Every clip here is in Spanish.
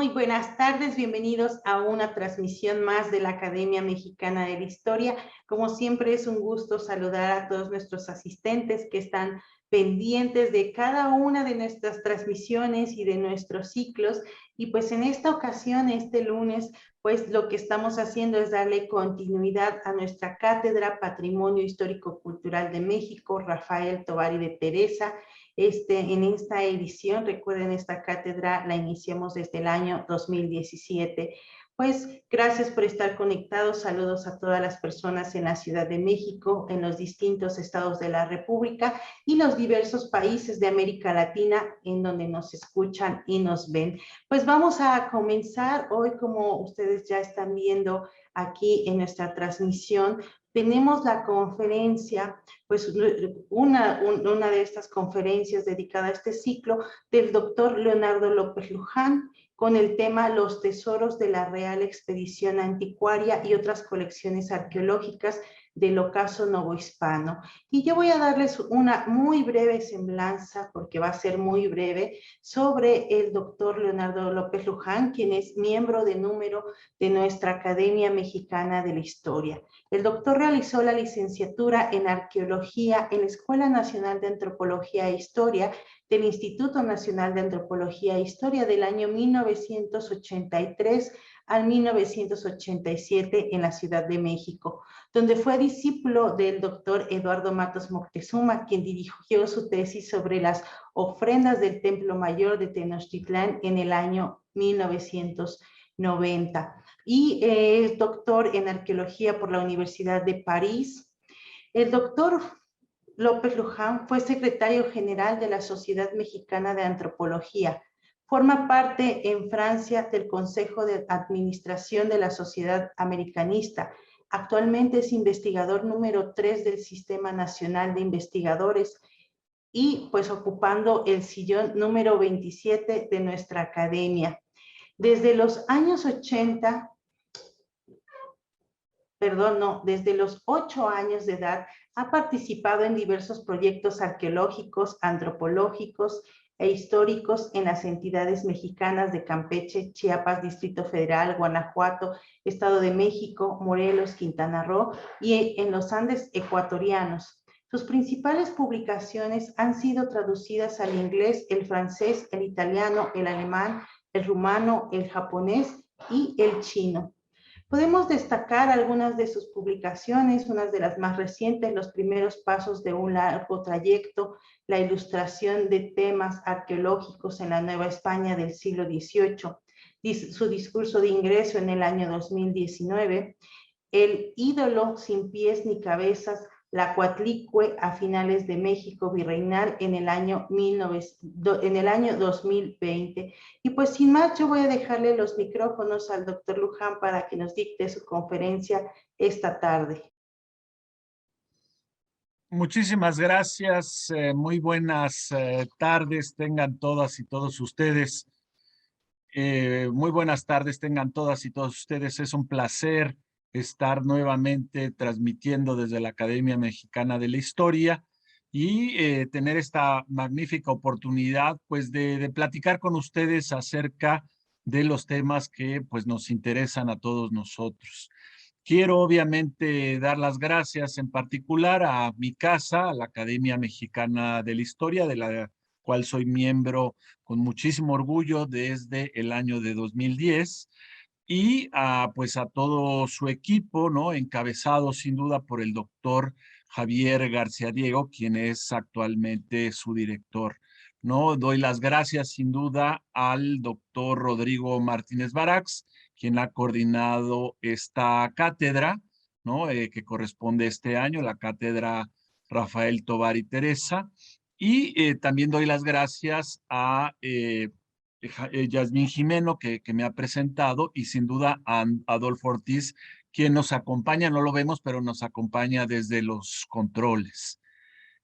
Muy buenas tardes, bienvenidos a una transmisión más de la Academia Mexicana de la Historia. Como siempre es un gusto saludar a todos nuestros asistentes que están pendientes de cada una de nuestras transmisiones y de nuestros ciclos. Y pues en esta ocasión, este lunes, pues lo que estamos haciendo es darle continuidad a nuestra cátedra Patrimonio Histórico Cultural de México, Rafael Tovar y de Teresa. En esta edición, recuerden, esta cátedra la iniciamos desde el año 2017. Pues gracias por estar conectados. Saludos a todas las personas en la Ciudad de México, en los distintos estados de la República y los diversos países de América Latina en donde nos escuchan y nos ven. Pues vamos a comenzar hoy, como ustedes ya están viendo aquí en nuestra transmisión. Tenemos la conferencia, pues una de estas conferencias dedicada a este ciclo del doctor Leonardo López Luján, con el tema Los tesoros de la Real Expedición Anticuaria y otras colecciones arqueológicas del ocaso novohispano. Y yo voy a darles una muy breve semblanza, porque va a ser muy breve, sobre el doctor Leonardo López Luján, quien es miembro de número de nuestra Academia Mexicana de la Historia. El doctor realizó la licenciatura en Arqueología en la Escuela Nacional de Antropología e Historia del Instituto Nacional de Antropología e Historia del año 1983 al 1987 en la Ciudad de México, donde fue discípulo del doctor Eduardo Matos Moctezuma, quien dirigió su tesis sobre las ofrendas del Templo Mayor de Tenochtitlán en el año 1990. Y es doctor en arqueología por la Universidad de París. El doctor López Luján fue secretario general de la Sociedad Mexicana de Antropología. Forma parte en Francia del Consejo de Administración de la Sociedad Americanista. Actualmente es investigador número 3 del Sistema Nacional de Investigadores y pues ocupando el sillón número 27 de nuestra academia. Desde los años 80, desde los 8 años de edad, ha participado en diversos proyectos arqueológicos, antropológicos e históricos en las entidades mexicanas de Campeche, Chiapas, Distrito Federal, Guanajuato, Estado de México, Morelos, Quintana Roo y en los Andes ecuatorianos. Sus principales publicaciones han sido traducidas al inglés, el francés, el italiano, el alemán, el rumano, el japonés y el chino. Podemos destacar algunas de sus publicaciones, unas de las más recientes, Los primeros pasos de un largo trayecto, la ilustración de temas arqueológicos en la Nueva España del siglo XVIII, su discurso de ingreso en el año 2019, El ídolo sin pies ni cabezas, la Coatlicue a finales de México virreinal en el año 2020. Y pues sin más, yo voy a dejarle los micrófonos al doctor Luján para que nos dicte su conferencia esta tarde. Muchísimas gracias. Muy buenas tardes tengan todas y todos ustedes. Muy buenas tardes tengan todas y todos ustedes. Es un placer estar nuevamente transmitiendo desde la Academia Mexicana de la Historia y tener esta magnífica oportunidad pues de platicar con ustedes acerca de los temas que pues nos interesan a todos nosotros. Quiero obviamente dar las gracias en particular a mi casa, a la Academia Mexicana de la Historia, de la cual soy miembro con muchísimo orgullo desde el año de 2010, y pues a todo su equipo, ¿no? Encabezado sin duda por el doctor Javier García Diego, quien es actualmente su director. ¿No? Doy las gracias sin duda al doctor Rodrigo Martínez Barax, quien ha coordinado esta cátedra, ¿no? Que corresponde este año, la cátedra Rafael Tovar y Teresa. Y también doy las gracias a Yasmín Jimeno, que me ha presentado, y sin duda a Adolfo Ortiz, quien nos acompaña, no lo vemos, pero nos acompaña desde los controles.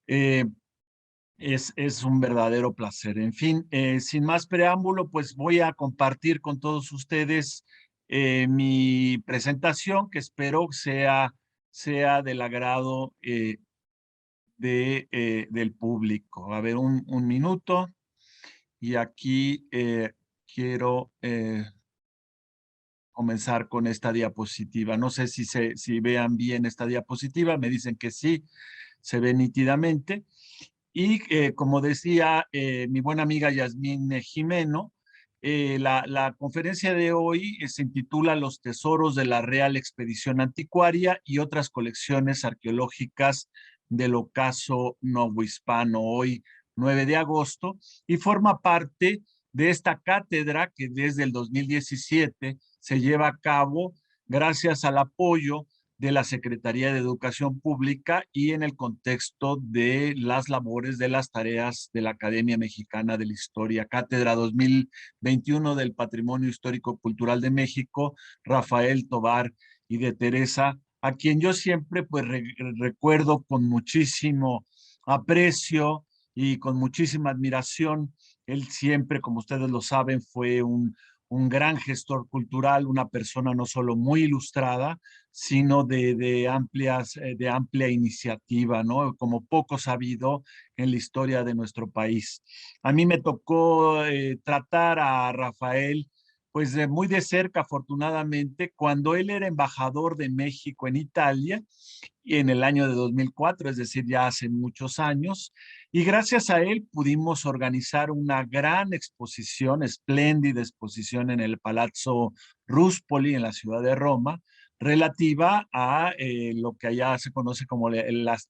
Es un verdadero placer. En fin, sin más preámbulo, pues voy a compartir con todos ustedes mi presentación, que espero sea del agrado del público. A ver, un minuto. Y aquí quiero comenzar con esta diapositiva. No sé si vean bien esta diapositiva, me dicen que sí, se ve nítidamente. Y como decía mi buena amiga Yasmín Jimeno, la conferencia de hoy se intitula Los tesoros de la Real Expedición Anticuaria y otras colecciones arqueológicas del ocaso novohispano, hoy 9 de agosto, y forma parte de esta cátedra que desde el 2017 se lleva a cabo gracias al apoyo de la Secretaría de Educación Pública y en el contexto de las labores de las tareas de la Academia Mexicana de la Historia, Cátedra 2021 del Patrimonio Histórico Cultural de México, Rafael Tovar y de Teresa, a quien yo siempre pues recuerdo con muchísimo aprecio y con muchísima admiración. Él siempre, como ustedes lo saben, fue un gran gestor cultural, una persona no solo muy ilustrada, sino de amplia iniciativa, ¿no? Como poco sabido en la historia de nuestro país. A mí me tocó tratar a Rafael pues muy de cerca, afortunadamente, cuando él era embajador de México en Italia, y en el año de 2004, es decir, ya hace muchos años, y gracias a él pudimos organizar una gran exposición, espléndida exposición en el Palazzo Ruspoli, en la ciudad de Roma, relativa a lo que allá se conoce como los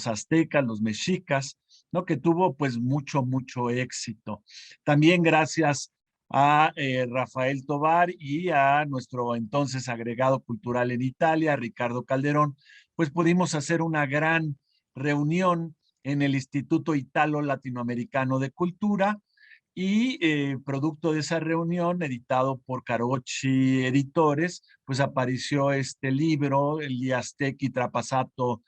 aztecas, los mexicas, ¿no? Que tuvo pues mucho éxito. También gracias a Rafael Tovar y a nuestro entonces agregado cultural en Italia, Ricardo Calderón, pues pudimos hacer una gran reunión en el Instituto Italo Latinoamericano de Cultura y producto de esa reunión, editado por Carochi Editores, pues apareció este libro, el Liastec y Trapasato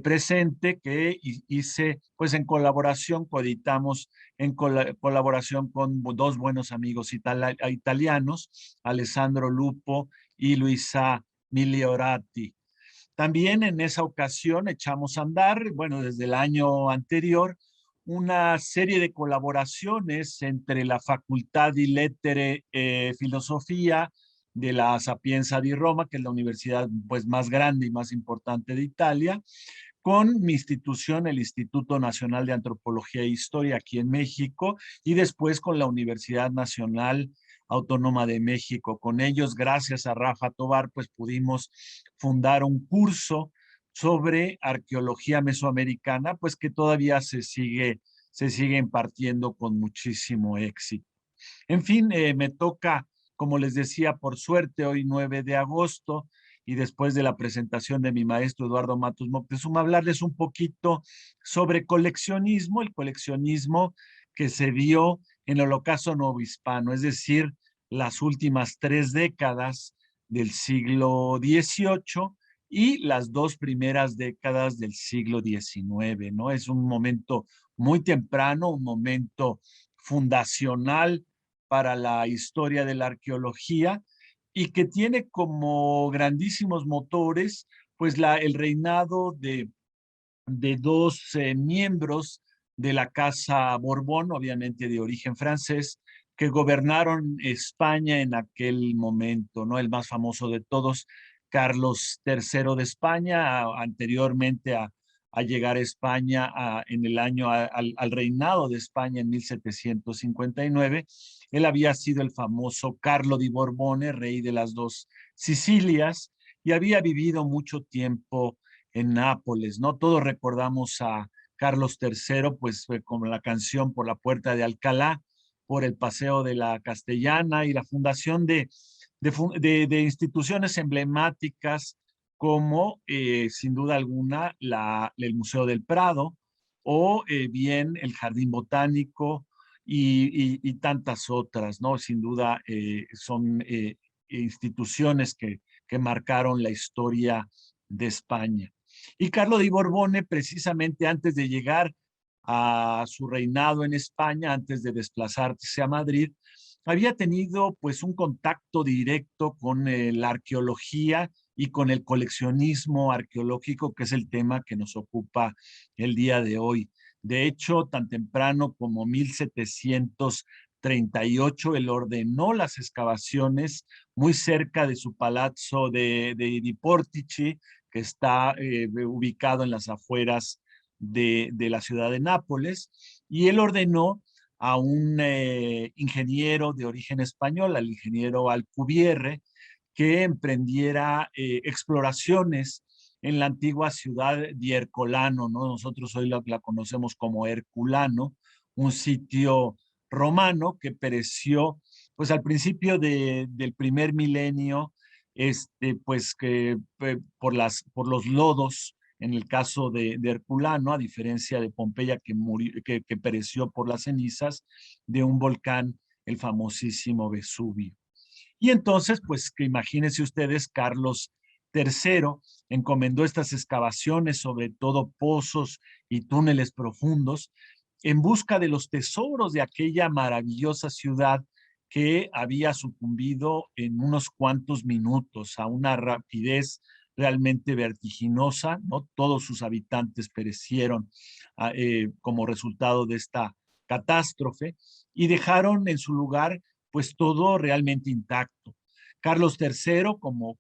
presente, que hice pues en colaboración, coeditamos en colaboración con dos buenos amigos italianos, Alessandro Lupo y Luisa Migliorati. También en esa ocasión echamos a andar, bueno, desde el año anterior, una serie de colaboraciones entre la Facultad di Lettere Filosofía de la Sapienza di Roma, que es la universidad pues más grande y más importante de Italia, con mi institución, el Instituto Nacional de Antropología e Historia aquí en México, y después con la Universidad Nacional Autónoma de México. Con ellos, gracias a Rafa Tovar, pues pudimos fundar un curso sobre arqueología mesoamericana, pues que todavía se sigue impartiendo con muchísimo éxito. En fin, me toca, como les decía, por suerte, hoy 9 de agosto, y después de la presentación de mi maestro Eduardo Matus Moctezuma, hablarles un poquito sobre coleccionismo, el coleccionismo que se dio en el ocaso novohispano, es decir, las últimas 3 décadas del siglo XVIII y las 2 primeras décadas del siglo XIX, ¿no? Es un momento muy temprano, un momento fundacional para la historia de la arqueología y que tiene como grandísimos motores pues el reinado de dos miembros de la Casa Borbón, obviamente de origen francés, que gobernaron España en aquel momento, ¿no? El más famoso de todos, Carlos III de España, anteriormente a llegar a España en el año al reinado de España en 1759. Él había sido el famoso Carlo di Borbone, rey de las dos Sicilias, y había vivido mucho tiempo en Nápoles, ¿no? Todos recordamos a Carlos III, pues como la canción Por la Puerta de Alcalá, por el Paseo de la Castellana y la fundación de instituciones emblemáticas como, sin duda alguna, el Museo del Prado o bien el Jardín Botánico y tantas otras, ¿no? Sin duda son instituciones que marcaron la historia de España. Y Carlo di Borbone, precisamente antes de llegar a su reinado en España, antes de desplazarse a Madrid, había tenido pues un contacto directo con la arqueología y con el coleccionismo arqueológico, que es el tema que nos ocupa el día de hoy. De hecho, tan temprano como 1730 38, él ordenó las excavaciones muy cerca de su palazzo di Portici, que está ubicado en las afueras de la ciudad de Nápoles, y él ordenó a un ingeniero de origen español, al ingeniero Alcubierre, que emprendiera exploraciones en la antigua ciudad de Herculano, ¿no? Nosotros hoy la conocemos como Herculano, un sitio romano que pereció pues al principio del primer milenio, pues que por los lodos, en el caso de Herculano, a diferencia de Pompeya que pereció por las cenizas de un volcán, el famosísimo Vesubio. Y entonces, pues que imagínense ustedes, Carlos III encomendó estas excavaciones, sobre todo pozos y túneles profundos, en busca de los tesoros de aquella maravillosa ciudad que había sucumbido en unos cuantos minutos a una rapidez realmente vertiginosa, ¿no? Todos sus habitantes perecieron como resultado de esta catástrofe y dejaron en su lugar pues todo realmente intacto. Carlos III, como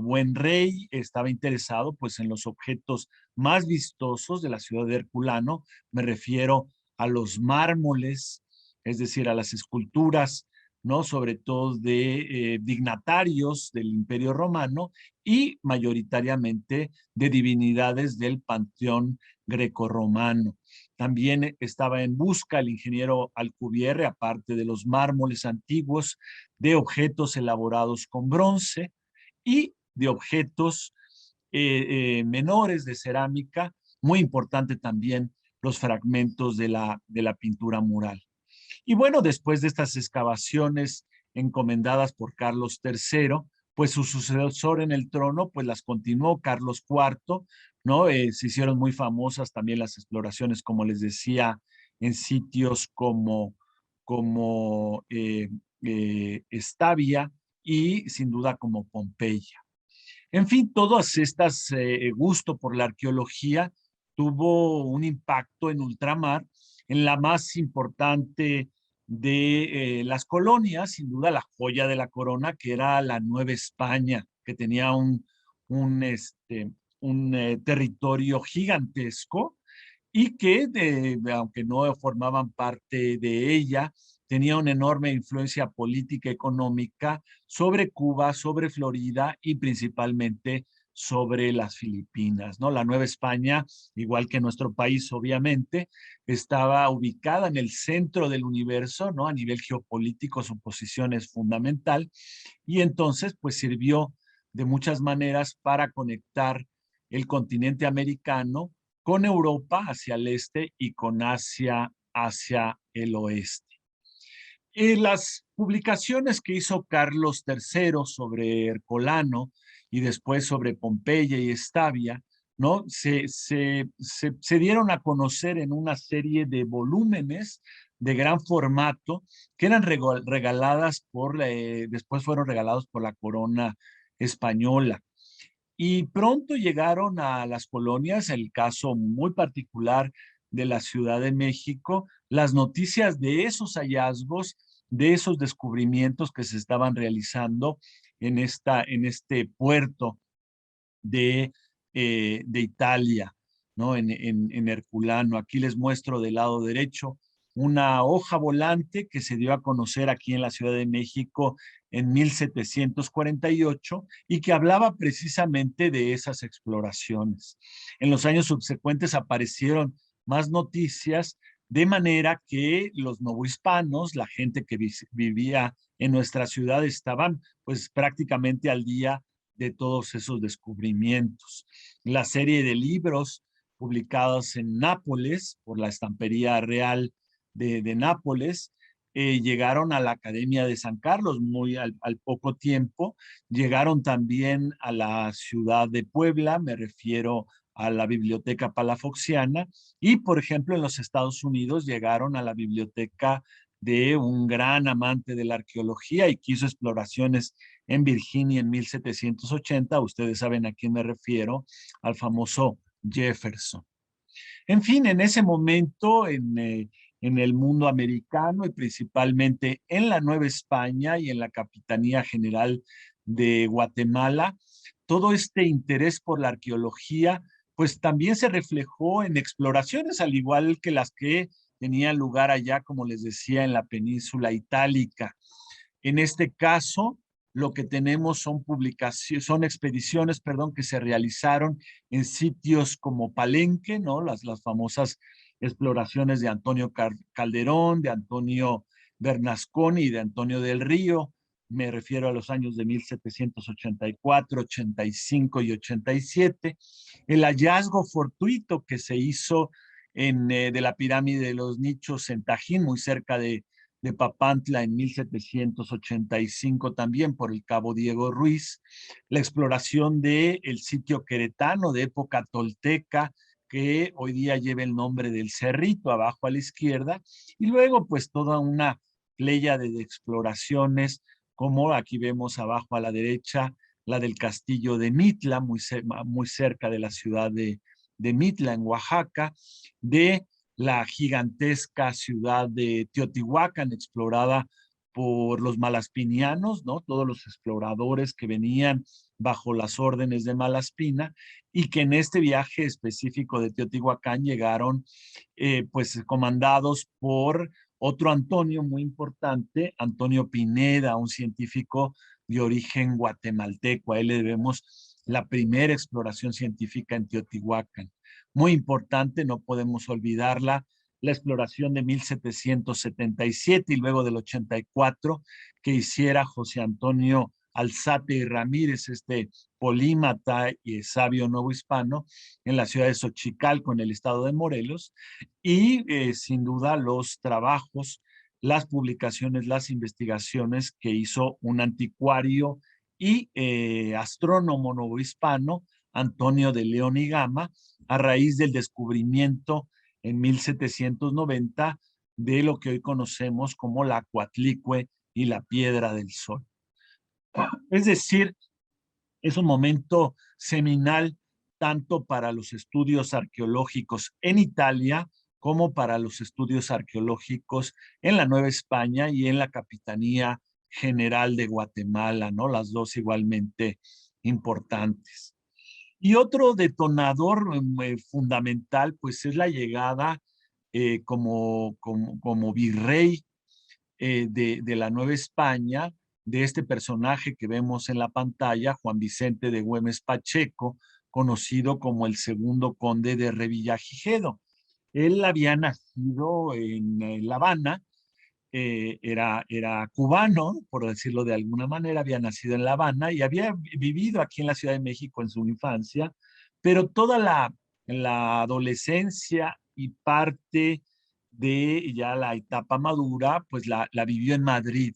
buen rey, estaba interesado pues en los objetos más vistosos de la ciudad de Herculano. Me refiero a los mármoles, es decir, a las esculturas, ¿no? Sobre todo de dignatarios del Imperio Romano y mayoritariamente de divinidades del panteón grecorromano. También estaba en busca el ingeniero Alcubierre, aparte de los mármoles antiguos, de objetos elaborados con bronce y de objetos menores de cerámica, muy importante también los fragmentos de la pintura mural. Y bueno, después de estas excavaciones encomendadas por Carlos III, pues su sucesor en el trono, pues las continuó Carlos IV, ¿no? Se hicieron muy famosas también las exploraciones, como les decía, en sitios como Estavia y sin duda como Pompeya. En fin, todas estas gusto por la arqueología tuvo un impacto en ultramar, en la más importante de las colonias, sin duda la joya de la corona, que era la Nueva España, que tenía un territorio gigantesco y que, aunque no formaban parte de ella, tenía una enorme influencia política y económica sobre Cuba, sobre Florida y principalmente sobre las Filipinas, ¿no? La Nueva España, igual que nuestro país, obviamente, estaba ubicada en el centro del universo, ¿no? A nivel geopolítico, su posición es fundamental y entonces, pues sirvió de muchas maneras para conectar el continente americano con Europa hacia el este y con Asia hacia el oeste. Las publicaciones que hizo Carlos III sobre Herculano y después sobre Pompeya y Estavia, ¿no? Se dieron a conocer en una serie de volúmenes de gran formato que eran regaladas después fueron regalados por la corona española. Y pronto llegaron a las colonias, el caso muy particular de la Ciudad de México, las noticias de esos hallazgos, de esos descubrimientos que se estaban realizando en este puerto de Italia, ¿no? En Herculano. Aquí les muestro del lado derecho una hoja volante que se dio a conocer aquí en la Ciudad de México en 1748 y que hablaba precisamente de esas exploraciones. En los años subsecuentes aparecieron más noticias, de manera que los novohispanos, la gente que vivía en nuestra ciudad, estaban pues prácticamente al día de todos esos descubrimientos. La serie de libros publicados en Nápoles por la Estampería Real de Nápoles llegaron a la Academia de San Carlos muy al poco tiempo, llegaron también a la ciudad de Puebla, me refiero a la Biblioteca Palafoxiana, y por ejemplo en los Estados Unidos llegaron a la biblioteca de un gran amante de la arqueología y que hizo exploraciones en Virginia en 1780. Ustedes saben a quién me refiero, al famoso Jefferson. En fin, en ese momento, en el mundo americano y principalmente en la Nueva España y en la Capitanía General de Guatemala. Todo este interés por la arqueología, pues también se reflejó en exploraciones, al igual que las que tenían lugar allá, como les decía, en la península itálica. En este caso, lo que tenemos son publicaciones, son expediciones, perdón, que se realizaron en sitios como Palenque, ¿no? Las famosas exploraciones de Antonio Calderón, de Antonio Bernasconi y de Antonio del Río. Me refiero a los años de 1784, 85 y 87. El hallazgo fortuito que se hizo de la pirámide de los Nichos en Tajín, muy cerca de Papantla en 1785 también por el cabo Diego Ruiz, la exploración del sitio queretano de época tolteca, que hoy día lleva el nombre del Cerrito, abajo a la izquierda, y luego pues toda una playa de exploraciones, como aquí vemos abajo a la derecha, la del castillo de Mitla, muy cerca de la ciudad de Mitla, en Oaxaca, de la gigantesca ciudad de Teotihuacán, explorada por los malaspinianos, ¿no? Todos los exploradores que venían bajo las órdenes de Malaspina y que en este viaje específico de Teotihuacán llegaron pues comandados por otro Antonio muy importante, Antonio Pineda, un científico de origen guatemalteco. A él le debemos la primera exploración científica en Teotihuacán. Muy importante, no podemos olvidarla, la exploración de 1777 y luego del 84 que hiciera José Antonio Alzate y Ramírez, este polímata y sabio novohispano, en la ciudad de Xochicalco, en el estado de Morelos, y sin duda los trabajos, las publicaciones, las investigaciones que hizo un anticuario y astrónomo novohispano, Antonio de León y Gama, a raíz del descubrimiento en 1790 de lo que hoy conocemos como la Coatlicue y la Piedra del Sol. Es decir, es un momento seminal tanto para los estudios arqueológicos en Italia como para los estudios arqueológicos en la Nueva España y en la Capitanía General de Guatemala, ¿no? Las dos igualmente importantes. Y otro detonador fundamental, pues es la llegada como virrey de la Nueva España, de este personaje que vemos en la pantalla, Juan Vicente de Güemes Pacheco, conocido como el segundo conde de Revillagigedo. Él había nacido en La Habana, era cubano, por decirlo de alguna manera, había nacido en La Habana y había vivido aquí en la Ciudad de México en su infancia, pero toda la adolescencia y parte de ya la etapa madura, pues la vivió en Madrid.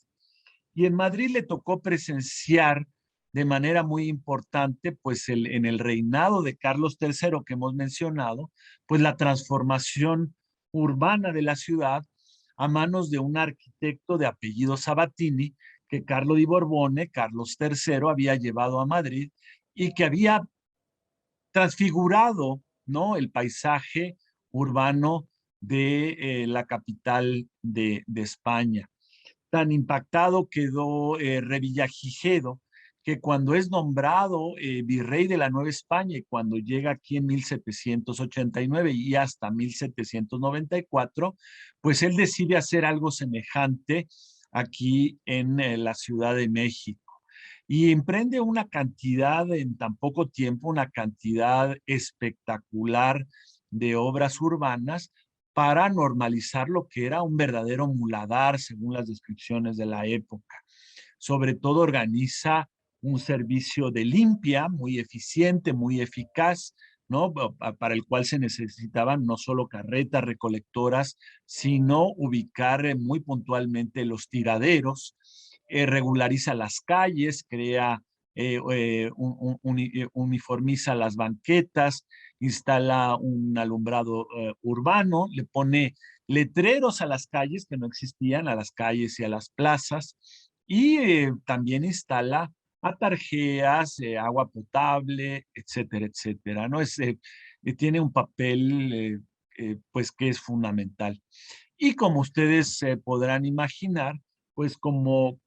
Y en Madrid le tocó presenciar de manera muy importante, pues en el reinado de Carlos III que hemos mencionado, pues la transformación urbana de la ciudad a manos de un arquitecto de apellido Sabatini, que Carlo di Borbone, Carlos III, había llevado a Madrid y que había transfigurado, ¿no? El paisaje urbano de la capital de España. Tan impactado quedó Revillagigedo, que cuando es nombrado virrey de la Nueva España y cuando llega aquí en 1789 y hasta 1794, pues él decide hacer algo semejante aquí en la Ciudad de México. Y emprende una cantidad, en tan poco tiempo, una cantidad espectacular de obras urbanas para normalizar lo que era un verdadero muladar, según las descripciones de la época. Sobre todo organiza un servicio de limpia muy eficiente, muy eficaz, ¿no? Para el cual se necesitaban no solo carretas recolectoras, sino ubicar muy puntualmente los tiraderos, regulariza las calles, crea, uniformiza las banquetas, instala un alumbrado urbano, le pone letreros a las calles que no existían, a las calles y a las plazas, y también instala atarjeas, agua potable, etcétera, etcétera, ¿no? Tiene un papel pues que es fundamental. Y como ustedes podrán imaginar, pues como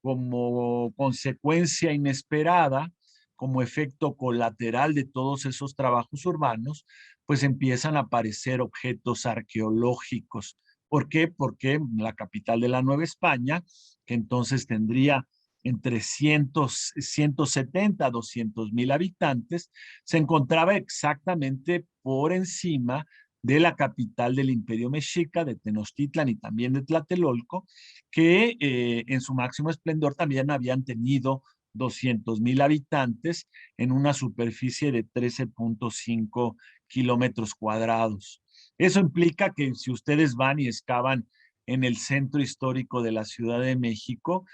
consecuencia inesperada, como efecto colateral de todos esos trabajos urbanos, pues empiezan a aparecer objetos arqueológicos. ¿Por qué? Porque la capital de la Nueva España, que entonces tendría entre 170 a 200 mil habitantes, se encontraba exactamente por encima de la capital del Imperio Mexica, de Tenochtitlan y también de Tlatelolco, que en su máximo esplendor también habían tenido 200,000 habitantes en una superficie de 13.5 kilómetros cuadrados. Eso implica que si ustedes van y excavan en el centro histórico de la Ciudad de México,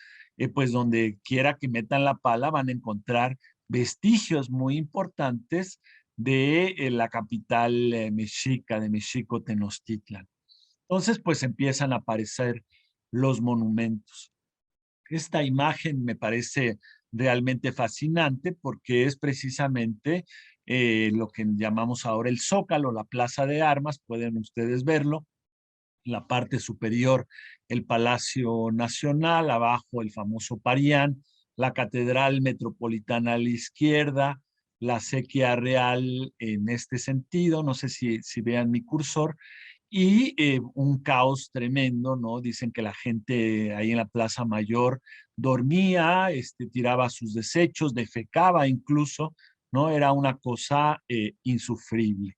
pues donde quiera que metan la pala van a encontrar vestigios muy importantes de la capital mexica, de Mexico Tenochtitlan. Entonces, pues empiezan a aparecer los monumentos. Esta imagen me parece realmente fascinante porque es precisamente lo que llamamos ahora el Zócalo, la Plaza de Armas, pueden ustedes verlo, la parte superior el Palacio Nacional, abajo el famoso Parián, la Catedral Metropolitana a la izquierda, la Sequía Real en este sentido, no sé si vean mi cursor, y un caos tremendo, ¿no? Dicen que la gente ahí en la Plaza Mayor dormía, tiraba sus desechos, defecaba incluso, ¿no? Era una cosa insufrible.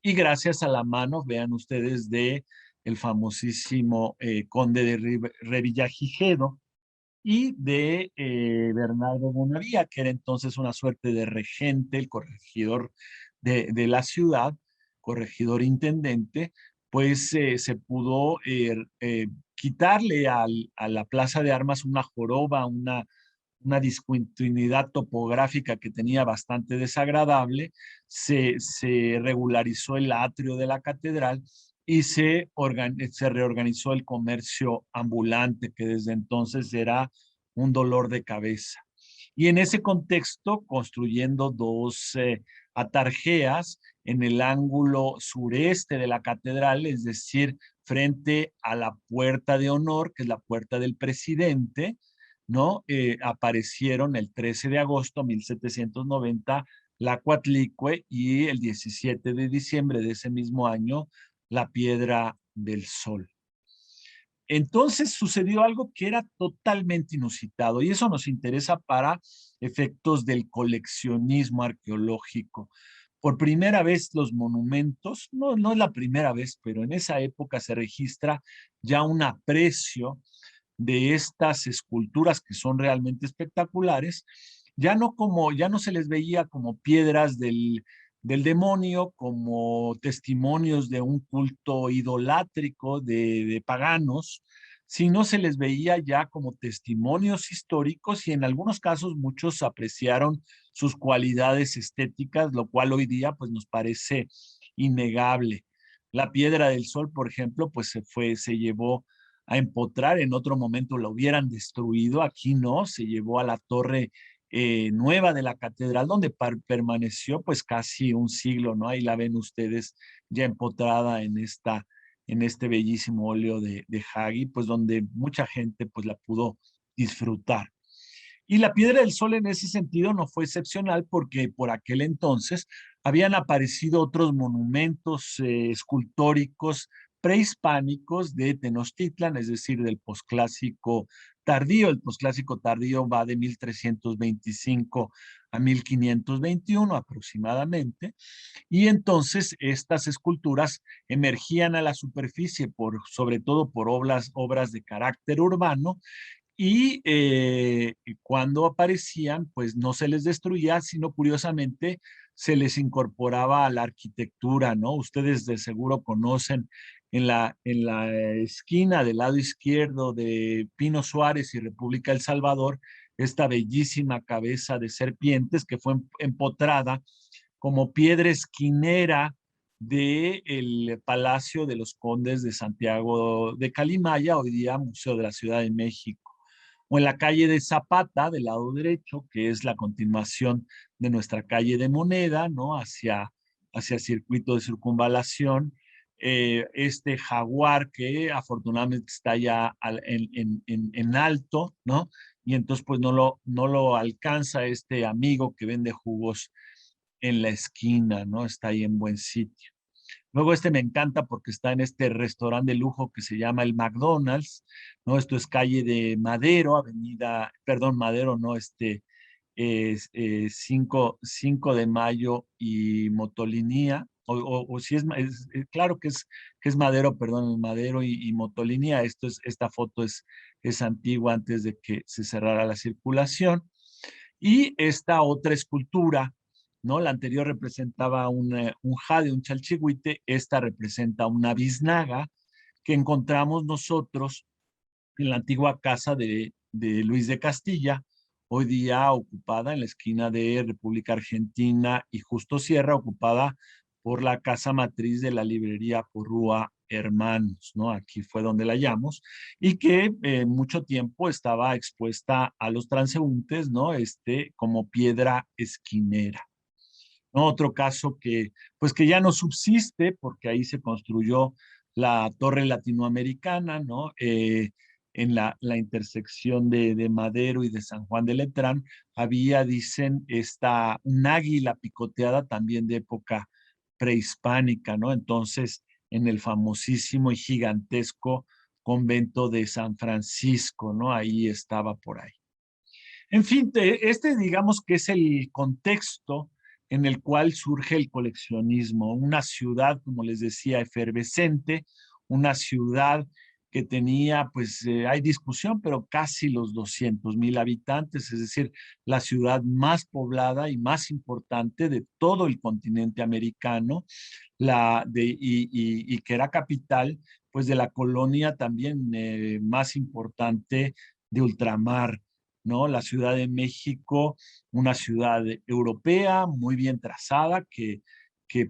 Y gracias a la mano, vean ustedes, de el famosísimo conde de Revillagigedo y de Bernardo Bonavía, que era entonces una suerte de regente, el corregidor de la ciudad, corregidor intendente, pues se pudo quitarle a la Plaza de Armas una joroba, una discontinuidad topográfica que tenía bastante desagradable, se regularizó el atrio de la catedral y se reorganizó el comercio ambulante, que desde entonces era un dolor de cabeza. Y en ese contexto, construyendo dos atarjeas en el ángulo sureste de la catedral, es decir, frente a la puerta de honor, que es la puerta del presidente, ¿no? Aparecieron el 13 de agosto de 1790 la Coatlicue y el 17 de diciembre de ese mismo año la Piedra del Sol. Entonces sucedió algo que era totalmente inusitado y eso nos interesa para efectos del coleccionismo arqueológico. Por primera vez los monumentos, no es la primera vez, pero en esa época se registra ya un aprecio de estas esculturas que son realmente espectaculares, ya no se les veía como piedras del demonio, como testimonios de un culto idolátrico de paganos, sino se les veía ya como testimonios históricos y en algunos casos muchos apreciaron sus cualidades estéticas, lo cual hoy día pues nos parece innegable. La Piedra del Sol, por ejemplo, pues se llevó a empotrar, en otro momento la hubieran destruido, aquí no, se llevó a la torre nueva de la catedral, donde permaneció pues casi un siglo, ¿no? Ahí la ven ustedes ya empotrada en este bellísimo óleo de Hagi, pues donde mucha gente pues la pudo disfrutar. Y la Piedra del Sol en ese sentido no fue excepcional porque por aquel entonces habían aparecido otros monumentos escultóricos prehispánicos de Tenochtitlan, es decir, del posclásico tardío. El posclásico tardío va de 1325 a 1521 aproximadamente. Y entonces estas esculturas emergían a la superficie sobre todo por obras de carácter urbano y cuando aparecían, pues no se les destruía, sino curiosamente se les incorporaba a la arquitectura, ¿no? Ustedes de seguro conocen en la esquina del lado izquierdo de Pino Suárez y República El Salvador, esta bellísima cabeza de serpientes que fue empotrada como piedra esquinera del Palacio de los Condes de Santiago de Calimaya, hoy día Museo de la Ciudad de México, o en la calle de Zapata, del lado derecho, que es la continuación de nuestra calle de Moneda, ¿no? Hacia circuito de circunvalación, este jaguar que afortunadamente está ya en alto, ¿no? Y entonces pues no lo alcanza este amigo que vende jugos en la esquina, ¿no? Está ahí en buen sitio. Luego este me encanta porque está en este restaurante de lujo que se llama el McDonald's, ¿no? Esto es calle de Madero, perdón, Madero, no, es 5 de Mayo y Motolinía, o si claro que es Madero, perdón, Madero y Motolinía. Esta foto es antigua, antes de que se cerrara la circulación. Y esta otra escultura, ¿no? La anterior representaba un jade, un chalchihuite. Esta representa una biznaga que encontramos nosotros en la antigua casa de Luis de Castilla, hoy día ocupada en la esquina de República Argentina y Justo Sierra, ocupada por la casa matriz de la librería Porrúa Hermanos, ¿no? Aquí fue donde la hallamos, y que mucho tiempo estaba expuesta a los transeúntes, ¿no? Como piedra esquinera. ¿No? Otro caso pues que ya no subsiste, porque ahí se construyó la Torre Latinoamericana, ¿no? En la intersección de Madero y de San Juan de Letrán, había, dicen, un águila picoteada también de época prehispánica, ¿no? Entonces, en el famosísimo y gigantesco convento de San Francisco, ¿no? Ahí estaba por ahí. En fin, digamos que es el contexto en el cual surge el coleccionismo. Una ciudad, como les decía, efervescente, una ciudad que tenía, pues hay discusión, pero casi los 200,000 habitantes, es decir, la ciudad más poblada y más importante de todo el continente americano, y que era capital, pues de la colonia también más importante de ultramar, ¿no? La Ciudad de México, una ciudad europea muy bien trazada que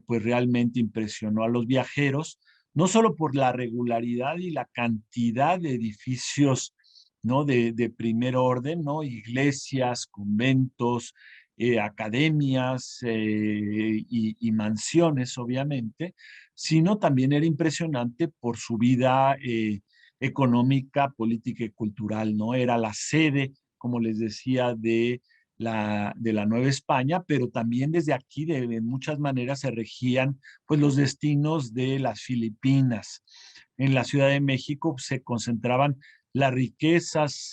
pues realmente impresionó a los viajeros, no solo por la regularidad y la cantidad de edificios, ¿no? De primer orden, ¿no? Iglesias, conventos, academias y mansiones, obviamente, sino también era impresionante por su vida económica, política y cultural, ¿no? Era la sede, como les decía, de la Nueva España, pero también desde aquí de muchas maneras se regían pues los destinos de las Filipinas. En la Ciudad de México se concentraban las riquezas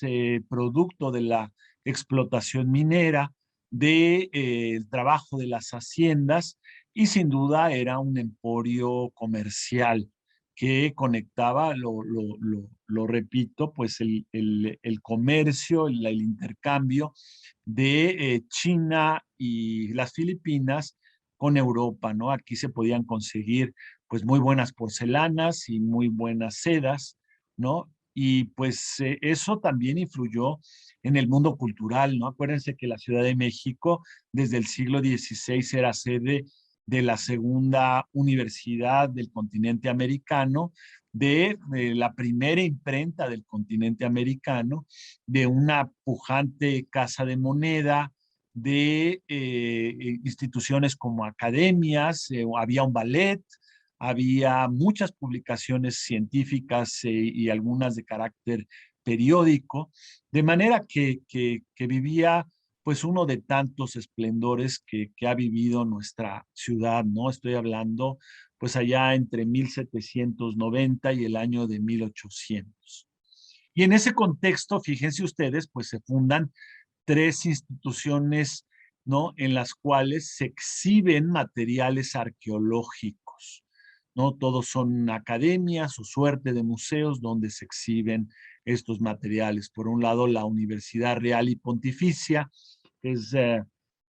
producto de la explotación minera, del trabajo de las haciendas, y sin duda era un emporio comercial que conectaba, lo repito, pues el comercio, el intercambio de China y las Filipinas con Europa, ¿no? Aquí se podían conseguir pues muy buenas porcelanas y muy buenas sedas, ¿no? Y pues eso también influyó en el mundo cultural, ¿no? Acuérdense que la Ciudad de México desde el siglo XVI era sede de la segunda universidad del continente americano, de la primera imprenta del continente americano, de una pujante casa de moneda, de instituciones como academias, había un ballet, había muchas publicaciones científicas y algunas de carácter periódico, de manera que vivía pues uno de tantos esplendores que ha vivido nuestra ciudad, ¿no? Estoy hablando pues allá entre 1790 y el año de 1800. Y en ese contexto, fíjense ustedes, pues se fundan 3 instituciones, ¿no? En las cuales se exhiben materiales arqueológicos, ¿no? Todos son academias o suerte de museos donde se exhiben estos materiales. Por un lado, la Universidad Real y Pontificia, que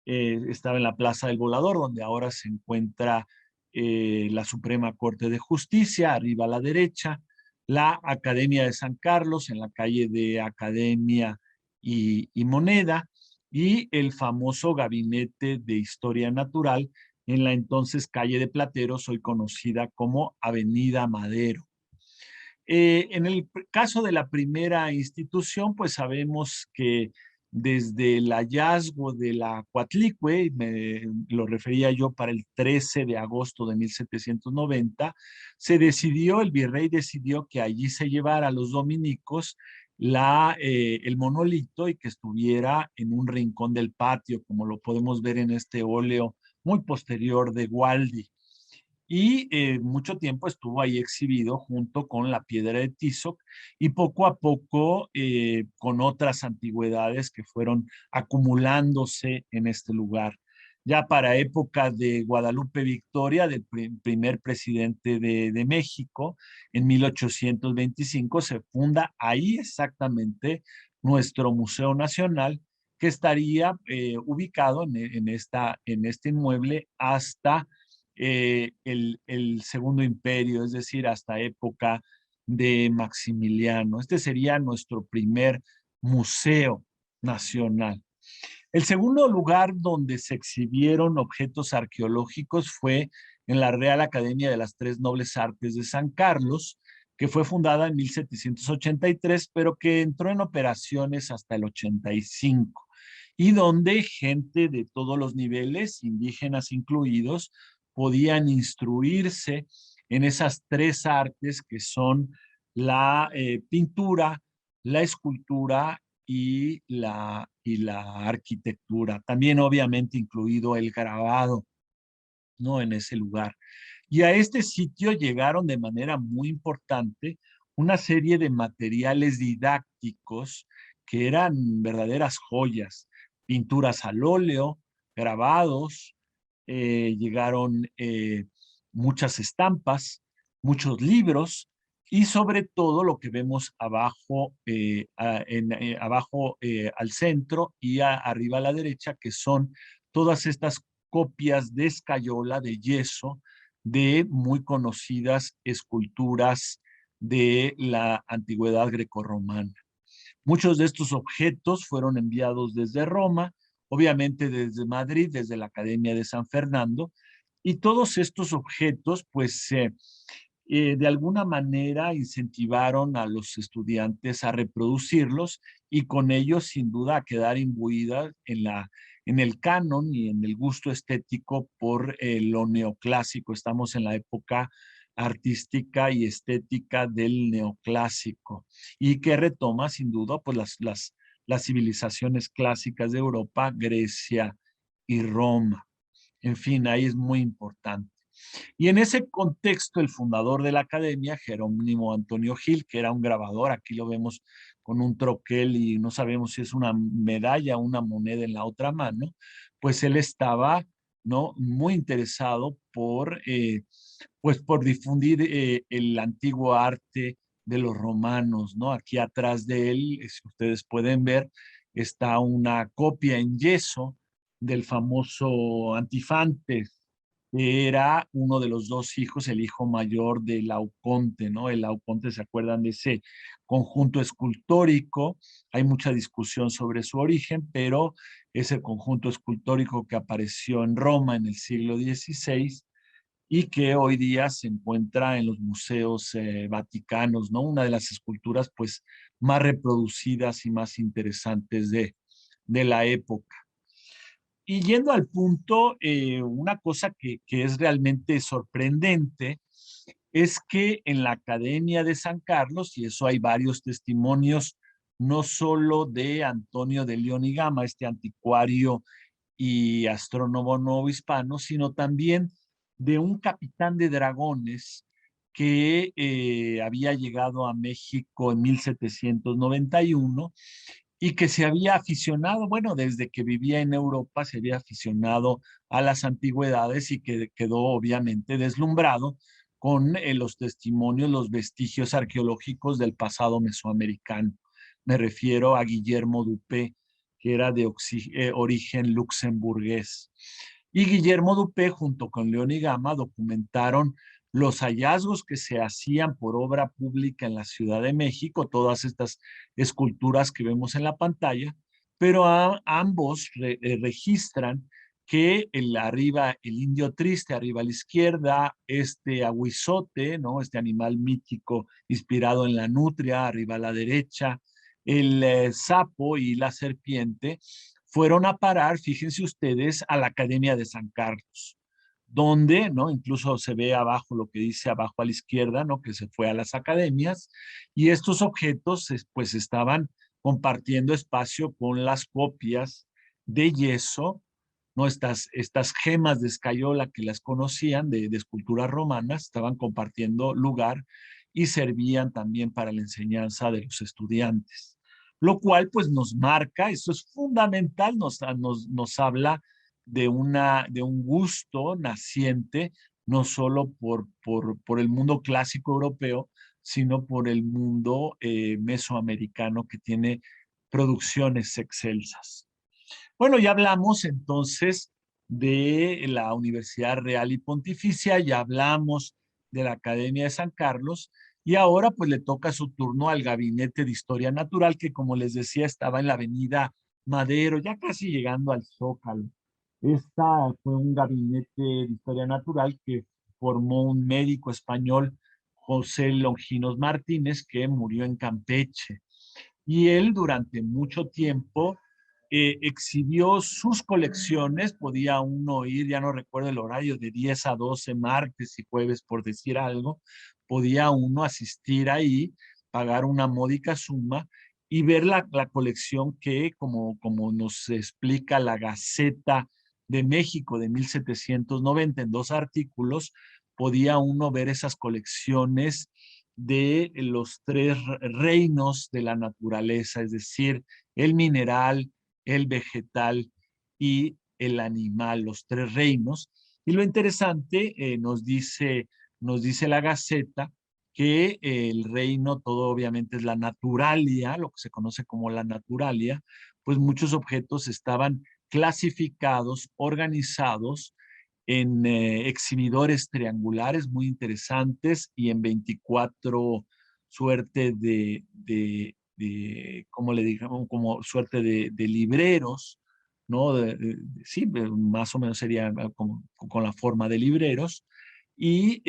estaba en la Plaza del Volador, donde ahora se encuentra la Suprema Corte de Justicia, arriba a la derecha, la Academia de San Carlos, en la calle de Academia y Moneda, y el famoso Gabinete de Historia Natural en la entonces calle de Plateros, hoy conocida como Avenida Madero. En el caso de la primera institución, pues sabemos que desde el hallazgo de la Coatlicue, lo refería yo para el 13 de agosto de 1790, el virrey decidió que allí se llevara a los dominicos el monolito y que estuviera en un rincón del patio, como lo podemos ver en este óleo muy posterior de Gualdi. Y mucho tiempo estuvo ahí exhibido junto con la piedra de Tizoc y poco a poco con otras antigüedades que fueron acumulándose en este lugar. Ya para época de Guadalupe Victoria, del primer presidente de México, en 1825 se funda ahí exactamente nuestro Museo Nacional, que estaría ubicado en este inmueble hasta el Segundo Imperio, es decir, hasta época de Maximiliano. Este sería nuestro primer museo nacional. El segundo lugar donde se exhibieron objetos arqueológicos fue en la Real Academia de las Tres Nobles Artes de San Carlos, que fue fundada en 1783, pero que entró en operaciones hasta el 85, y donde gente de todos los niveles, indígenas incluidos, podían instruirse en esas tres artes que son la pintura, la escultura y la arquitectura. También obviamente incluido el grabado, ¿no? En ese lugar. Y a este sitio llegaron de manera muy importante una serie de materiales didácticos que eran verdaderas joyas, pinturas al óleo, grabados, llegaron muchas estampas, muchos libros y sobre todo lo que vemos abajo, abajo al centro y arriba a la derecha, que son todas estas copias de escayola, de yeso, de muy conocidas esculturas de la antigüedad grecorromana. Muchos de estos objetos fueron enviados desde Roma, obviamente desde Madrid, desde la Academia de San Fernando, y todos estos objetos, pues, de alguna manera incentivaron a los estudiantes a reproducirlos y con ellos, sin duda, a quedar imbuidas en el canon y en el gusto estético por lo neoclásico. Estamos en la época artística y estética del neoclásico y que retoma sin duda pues las civilizaciones clásicas de Europa, Grecia y Roma. En fin, ahí es muy importante. Y en ese contexto, el fundador de la academia, Jerónimo Antonio Gil, que era un grabador, aquí lo vemos con un troquel y no sabemos si es una medalla o una moneda en la otra mano, pues él estaba, ¿no?, muy interesado pues por difundir el antiguo arte de los romanos, ¿no? Aquí atrás de él, si ustedes pueden ver, está una copia en yeso del famoso Antifantes, que era uno de los dos hijos, el hijo mayor de Laoconte, ¿no? El Laoconte, ¿se acuerdan de ese conjunto escultórico? Hay mucha discusión sobre su origen, pero es el conjunto escultórico que apareció en Roma en el siglo XVI y que hoy día se encuentra en los museos vaticanos, ¿no? Una de las esculturas, pues, más reproducidas y más interesantes de la época. Y yendo al punto, una cosa que es realmente sorprendente es que en la Academia de San Carlos, y eso hay varios testimonios, no solo de Antonio de León y Gama, este anticuario y astrónomo novohispano, sino también de un capitán de dragones que había llegado a México en 1791 y que se había aficionado, bueno, desde que vivía en Europa, se había aficionado a las antigüedades y que quedó obviamente deslumbrado con los testimonios, los vestigios arqueológicos del pasado mesoamericano. Me refiero a Guillermo Dupé, que era de origen luxemburgués. Y Guillermo Dupé, junto con León y Gama, documentaron los hallazgos que se hacían por obra pública en la Ciudad de México, todas estas esculturas que vemos en la pantalla, pero ambos registran que arriba el indio triste, arriba a la izquierda, este aguizote, ¿no? Este animal mítico inspirado en la nutria, arriba a la derecha, el sapo y la serpiente fueron a parar, fíjense ustedes, a la Academia de San Carlos, donde, ¿no? Incluso se ve abajo lo que dice abajo a la izquierda, ¿no? Que se fue a las academias, y estos objetos, pues, estaban compartiendo espacio con las copias de yeso, ¿no? Estas gemas de escayola que las conocían de esculturas romanas, estaban compartiendo lugar y servían también para la enseñanza de los estudiantes. Lo cual pues nos marca, eso es fundamental, nos habla de un gusto naciente, no solo por el mundo clásico europeo, sino por el mundo mesoamericano que tiene producciones excelsas. Bueno, ya hablamos entonces de la Universidad Real y Pontificia, ya hablamos de la Academia de San Carlos, y ahora pues le toca su turno al Gabinete de Historia Natural, que como les decía estaba en la Avenida Madero, ya casi llegando al Zócalo. Esta fue un gabinete de historia natural que formó un médico español, José Longinos Martínez, que murió en Campeche. Y él durante mucho tiempo exhibió sus colecciones, podía uno ir, ya no recuerdo el horario, de 10 a 12 martes y jueves, por decir algo, podía uno asistir ahí, pagar una módica suma y ver la colección que, como nos explica la Gaceta de México de 1790 en 2 artículos, podía uno ver esas colecciones de los 3 reinos de la naturaleza, es decir, el mineral, el vegetal y el animal, los 3 reinos. Y lo interesante, nos dice la Gaceta, que el reino, todo obviamente es la naturalia, lo que se conoce como la naturalia, pues muchos objetos estaban clasificados, organizados en exhibidores triangulares muy interesantes y en 24 suerte ¿cómo le digamos? Como suerte de libreros, ¿no? Sí, más o menos sería como, con la forma de libreros. Y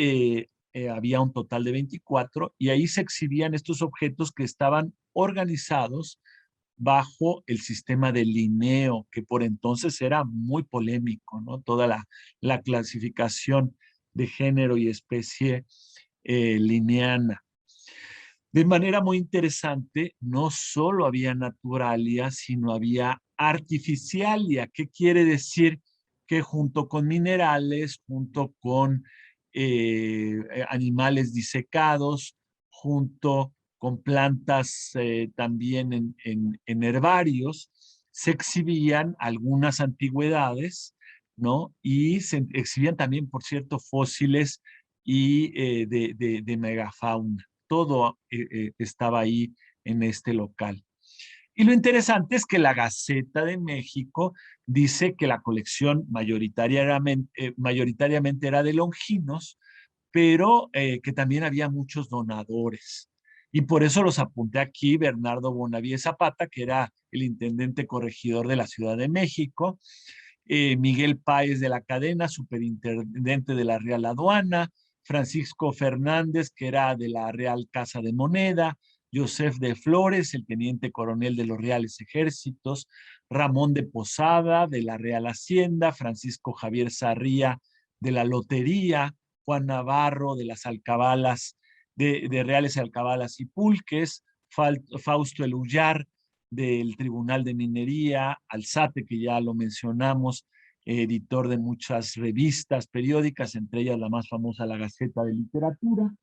había un total de 24 y ahí se exhibían estos objetos que estaban organizados bajo el sistema de Linneo, que por entonces era muy polémico, ¿no? Toda la clasificación de género y especie linneana. De manera muy interesante, no solo había naturalia, sino había artificialia. ¿Qué quiere decir? Que junto con minerales, junto con animales disecados, junto con plantas también en herbarios, se exhibían algunas antigüedades, ¿no? Y se exhibían también, por cierto, fósiles y de megafauna. Todo estaba ahí en este local. Y lo interesante es que la Gaceta de México dice que la colección mayoritariamente era de Longinos, pero que también había muchos donadores. Y por eso los apunté aquí, Bernardo Bonavie Zapata, que era el intendente corregidor de la Ciudad de México, Miguel Páez de la Cadena, superintendente de la Real Aduana, Francisco Fernández, que era de la Real Casa de Moneda, Joseph de Flores, el teniente coronel de los Reales Ejércitos, Ramón de Posada, de la Real Hacienda, Francisco Javier Sarría, de la Lotería, Juan Navarro, de las Alcabalas, de Reales Alcabalas y Pulques, Fausto Elullar, del Tribunal de Minería, Alzate, que ya lo mencionamos, editor de muchas revistas periódicas, entre ellas la más famosa, la Gaceta de Literatura,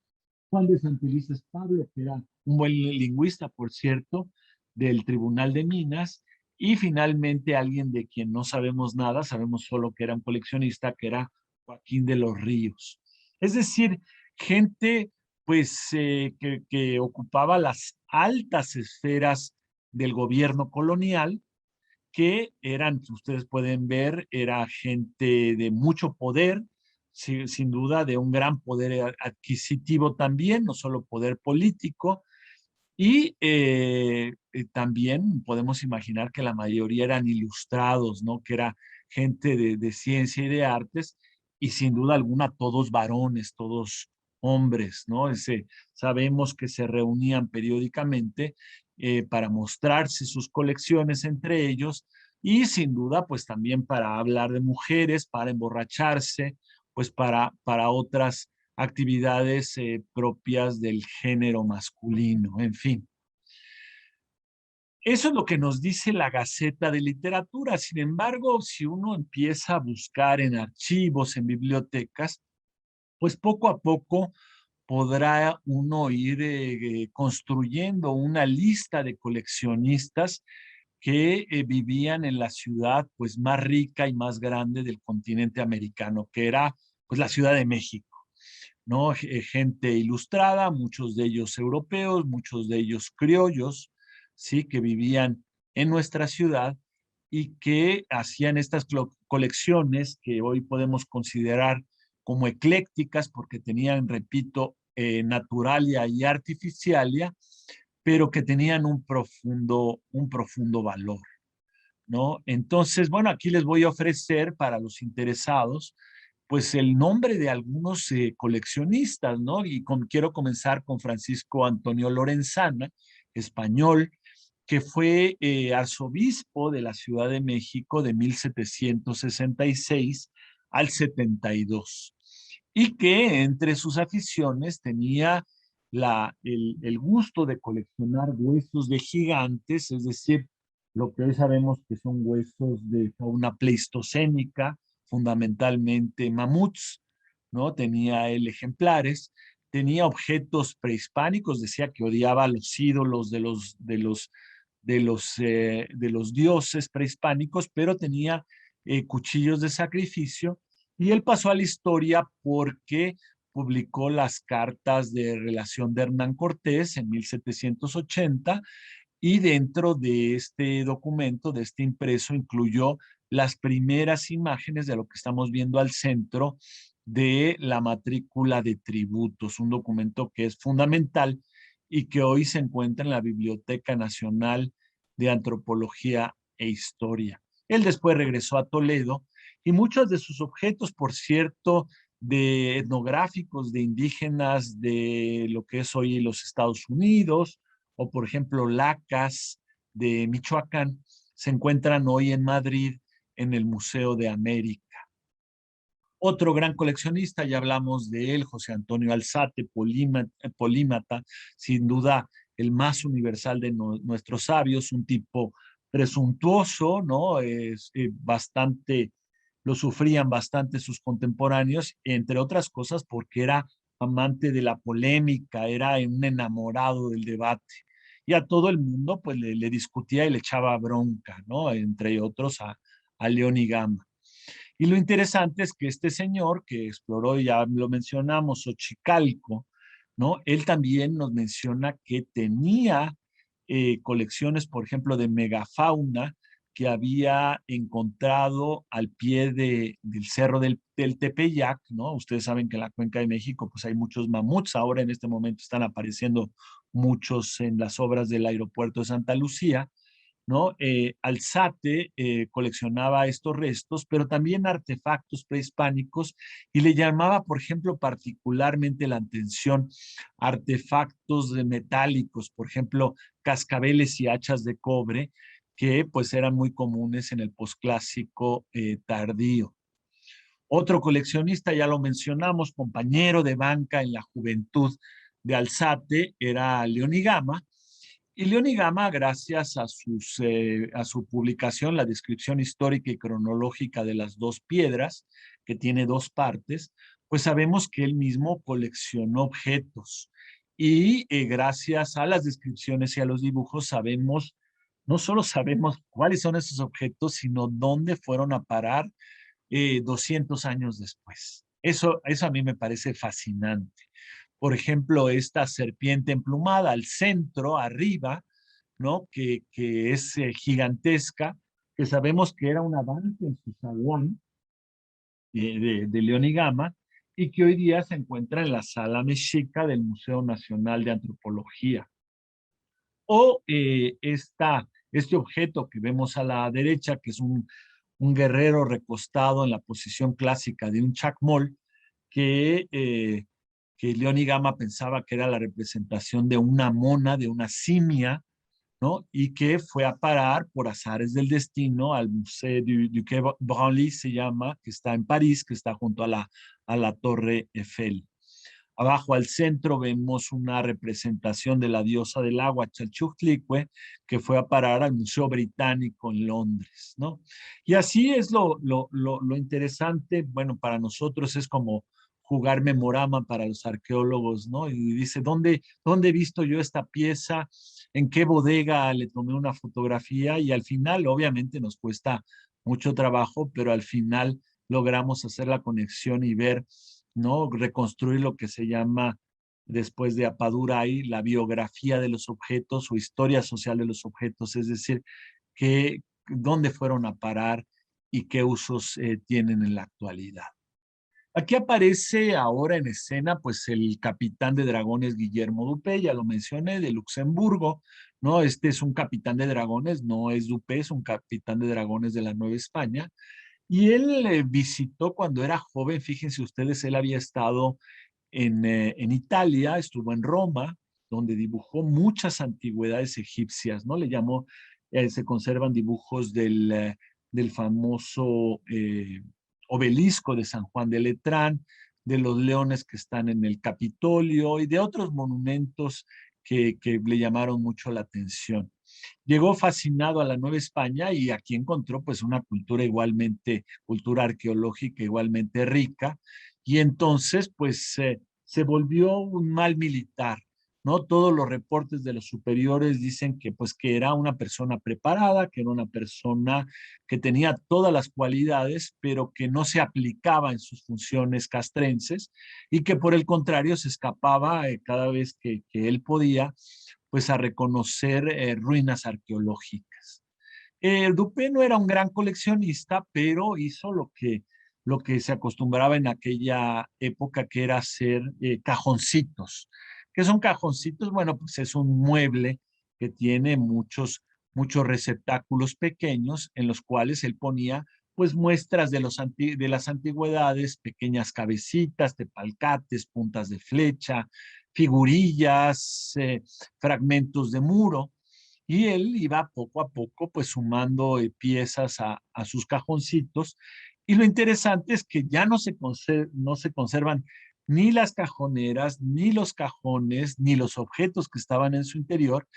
Juan de Santelices Pablo, que era un buen lingüista, por cierto, del Tribunal de Minas, y finalmente alguien de quien no sabemos nada, sabemos solo que era un coleccionista, que era Joaquín de los Ríos. Es decir, gente pues que ocupaba las altas esferas del gobierno colonial, que eran, ustedes pueden ver, era gente de mucho poder, sin duda de un gran poder adquisitivo también, no solo poder político, y también podemos imaginar que la mayoría eran ilustrados, ¿no? Que era gente de ciencia y de artes, y sin duda alguna todos varones, todos hombres, ¿no? Sabemos que se reunían periódicamente para mostrarse sus colecciones entre ellos y sin duda pues también para hablar de mujeres, para emborracharse, pues para otras actividades propias del género masculino, en fin. Eso es lo que nos dice la Gaceta de Literatura. Sin embargo, si uno empieza a buscar en archivos, en bibliotecas, pues poco a poco podrá uno ir construyendo una lista de coleccionistas que vivían en la ciudad pues más rica y más grande del continente americano, que era pues la Ciudad de México, ¿no? Gente ilustrada, muchos de ellos europeos, muchos de ellos criollos, ¿sí? Que vivían en nuestra ciudad y que hacían estas colecciones que hoy podemos considerar como eclécticas porque tenían, repito, naturalia y artificialia, pero que tenían un profundo valor, ¿no? Entonces, bueno, aquí les voy a ofrecer para los interesados, pues el nombre de algunos coleccionistas, ¿no? Y quiero comenzar con Francisco Antonio Lorenzana, español, que fue arzobispo de la Ciudad de México de 1766 al 72, y que entre sus aficiones tenía el gusto de coleccionar huesos de gigantes, es decir, lo que hoy sabemos que son huesos de fauna pleistocénica, fundamentalmente mamuts, ¿no? Tenía él ejemplares, tenía objetos prehispánicos, decía que odiaba a los ídolos de los dioses prehispánicos, pero tenía cuchillos de sacrificio, y él pasó a la historia porque publicó las cartas de relación de Hernán Cortés en 1780, y dentro de este documento, de este impreso, incluyó las primeras imágenes de lo que estamos viendo al centro de la matrícula de tributos, un documento que es fundamental y que hoy se encuentra en la Biblioteca Nacional de Antropología e Historia. Él después regresó a Toledo y muchos de sus objetos, por cierto, de etnográficos, de indígenas de lo que es hoy los Estados Unidos, o por ejemplo lacas de Michoacán, se encuentran hoy en Madrid en el Museo de América. Otro gran coleccionista, ya hablamos de él, José Antonio Alzate, polímata, sin duda el más universal de nuestros sabios, un tipo presuntuoso, ¿no? Bastante, lo sufrían bastante sus contemporáneos, entre otras cosas porque era amante de la polémica, era un enamorado del debate. Y a todo el mundo pues le discutía y le echaba bronca, ¿no? Entre otros a León y Gama. Y lo interesante es que este señor que exploró, ya lo mencionamos, Xochicalco, ¿no? Él también nos menciona que tenía colecciones, por ejemplo, de megafauna que había encontrado al pie del cerro del Tepeyac, ¿no? Ustedes saben que en la Cuenca de México pues hay muchos mamuts, ahora en este momento están apareciendo muchos en las obras del aeropuerto de Santa Lucía, ¿no? Alzate coleccionaba estos restos, pero también artefactos prehispánicos, y le llamaba, por ejemplo, particularmente la atención artefactos metálicos, por ejemplo, cascabeles y hachas de cobre, que pues eran muy comunes en el posclásico tardío. Otro coleccionista, ya lo mencionamos, compañero de banca en la juventud de Alzate, era Leonigama, y Leonigama, gracias a su publicación, La descripción histórica y cronológica de las dos piedras, que tiene dos partes, pues sabemos que él mismo coleccionó objetos. Y gracias a las descripciones y a los dibujos sabemos, no solo sabemos cuáles son esos objetos, sino dónde fueron a parar 200 años después. Eso a mí me parece fascinante. Por ejemplo, esta serpiente emplumada al centro, arriba, ¿no? Que es gigantesca, que sabemos que era un avance en su zaguán de León y Gama, y que hoy día se encuentra en la sala mexica del Museo Nacional de Antropología. O este objeto que vemos a la derecha, que es un guerrero recostado en la posición clásica de un chacmol, que León y Gama pensaba que era la representación de una mona, de una simia, ¿no? Y que fue a parar por azares del destino al Musée du Quai Branly, se llama, que está en París, que está junto a la Torre Eiffel. Abajo al centro vemos una representación de la diosa del agua, Chalchujtlicue, que fue a parar al Museo Británico en Londres, ¿no? Y así es lo interesante, bueno, para nosotros es como jugar memorama para los arqueólogos, ¿no? Y dice, ¿dónde he visto yo esta pieza? ¿En qué bodega le tomé una fotografía? Y al final, obviamente, nos cuesta mucho trabajo, pero al final logramos hacer la conexión y ver, ¿no? Reconstruir lo que se llama, después de Apadurai, la biografía de los objetos o historia social de los objetos, es decir, dónde fueron a parar y qué usos tienen en la actualidad. Aquí aparece ahora en escena, pues, el capitán de dragones Guillermo Dupé, ya lo mencioné, de Luxemburgo, ¿no? Este es un capitán de dragones, no es Dupé, es un capitán de dragones de la Nueva España. Y él visitó cuando era joven, fíjense ustedes, él había estado en Italia, estuvo en Roma, donde dibujó muchas antigüedades egipcias, ¿no? Le llamó, se conservan dibujos del famoso obelisco de San Juan de Letrán, de los leones que están en el Capitolio y de otros monumentos que le llamaron mucho la atención. Llegó fascinado a la Nueva España y aquí encontró pues una cultura igualmente, cultura arqueológica igualmente rica, y entonces pues se volvió un mal militar, ¿no? Todos los reportes de los superiores dicen que pues que era una persona preparada, que era una persona que tenía todas las cualidades, pero que no se aplicaba en sus funciones castrenses y que por el contrario se escapaba cada vez que él podía, pues a reconocer ruinas arqueológicas. Dupé no era un gran coleccionista, pero hizo lo que se acostumbraba en aquella época, que era hacer cajoncitos. ¿Qué son cajoncitos? Bueno, pues es un mueble que tiene muchos receptáculos pequeños en los cuales él ponía pues muestras de las antigüedades, pequeñas cabecitas, tepalcates, puntas de flecha, figurillas, fragmentos de muro, y él iba poco a poco pues sumando piezas a sus cajoncitos, y lo interesante es que ya no se conservan ni las cajoneras, ni los cajones, ni los objetos que estaban en su interior,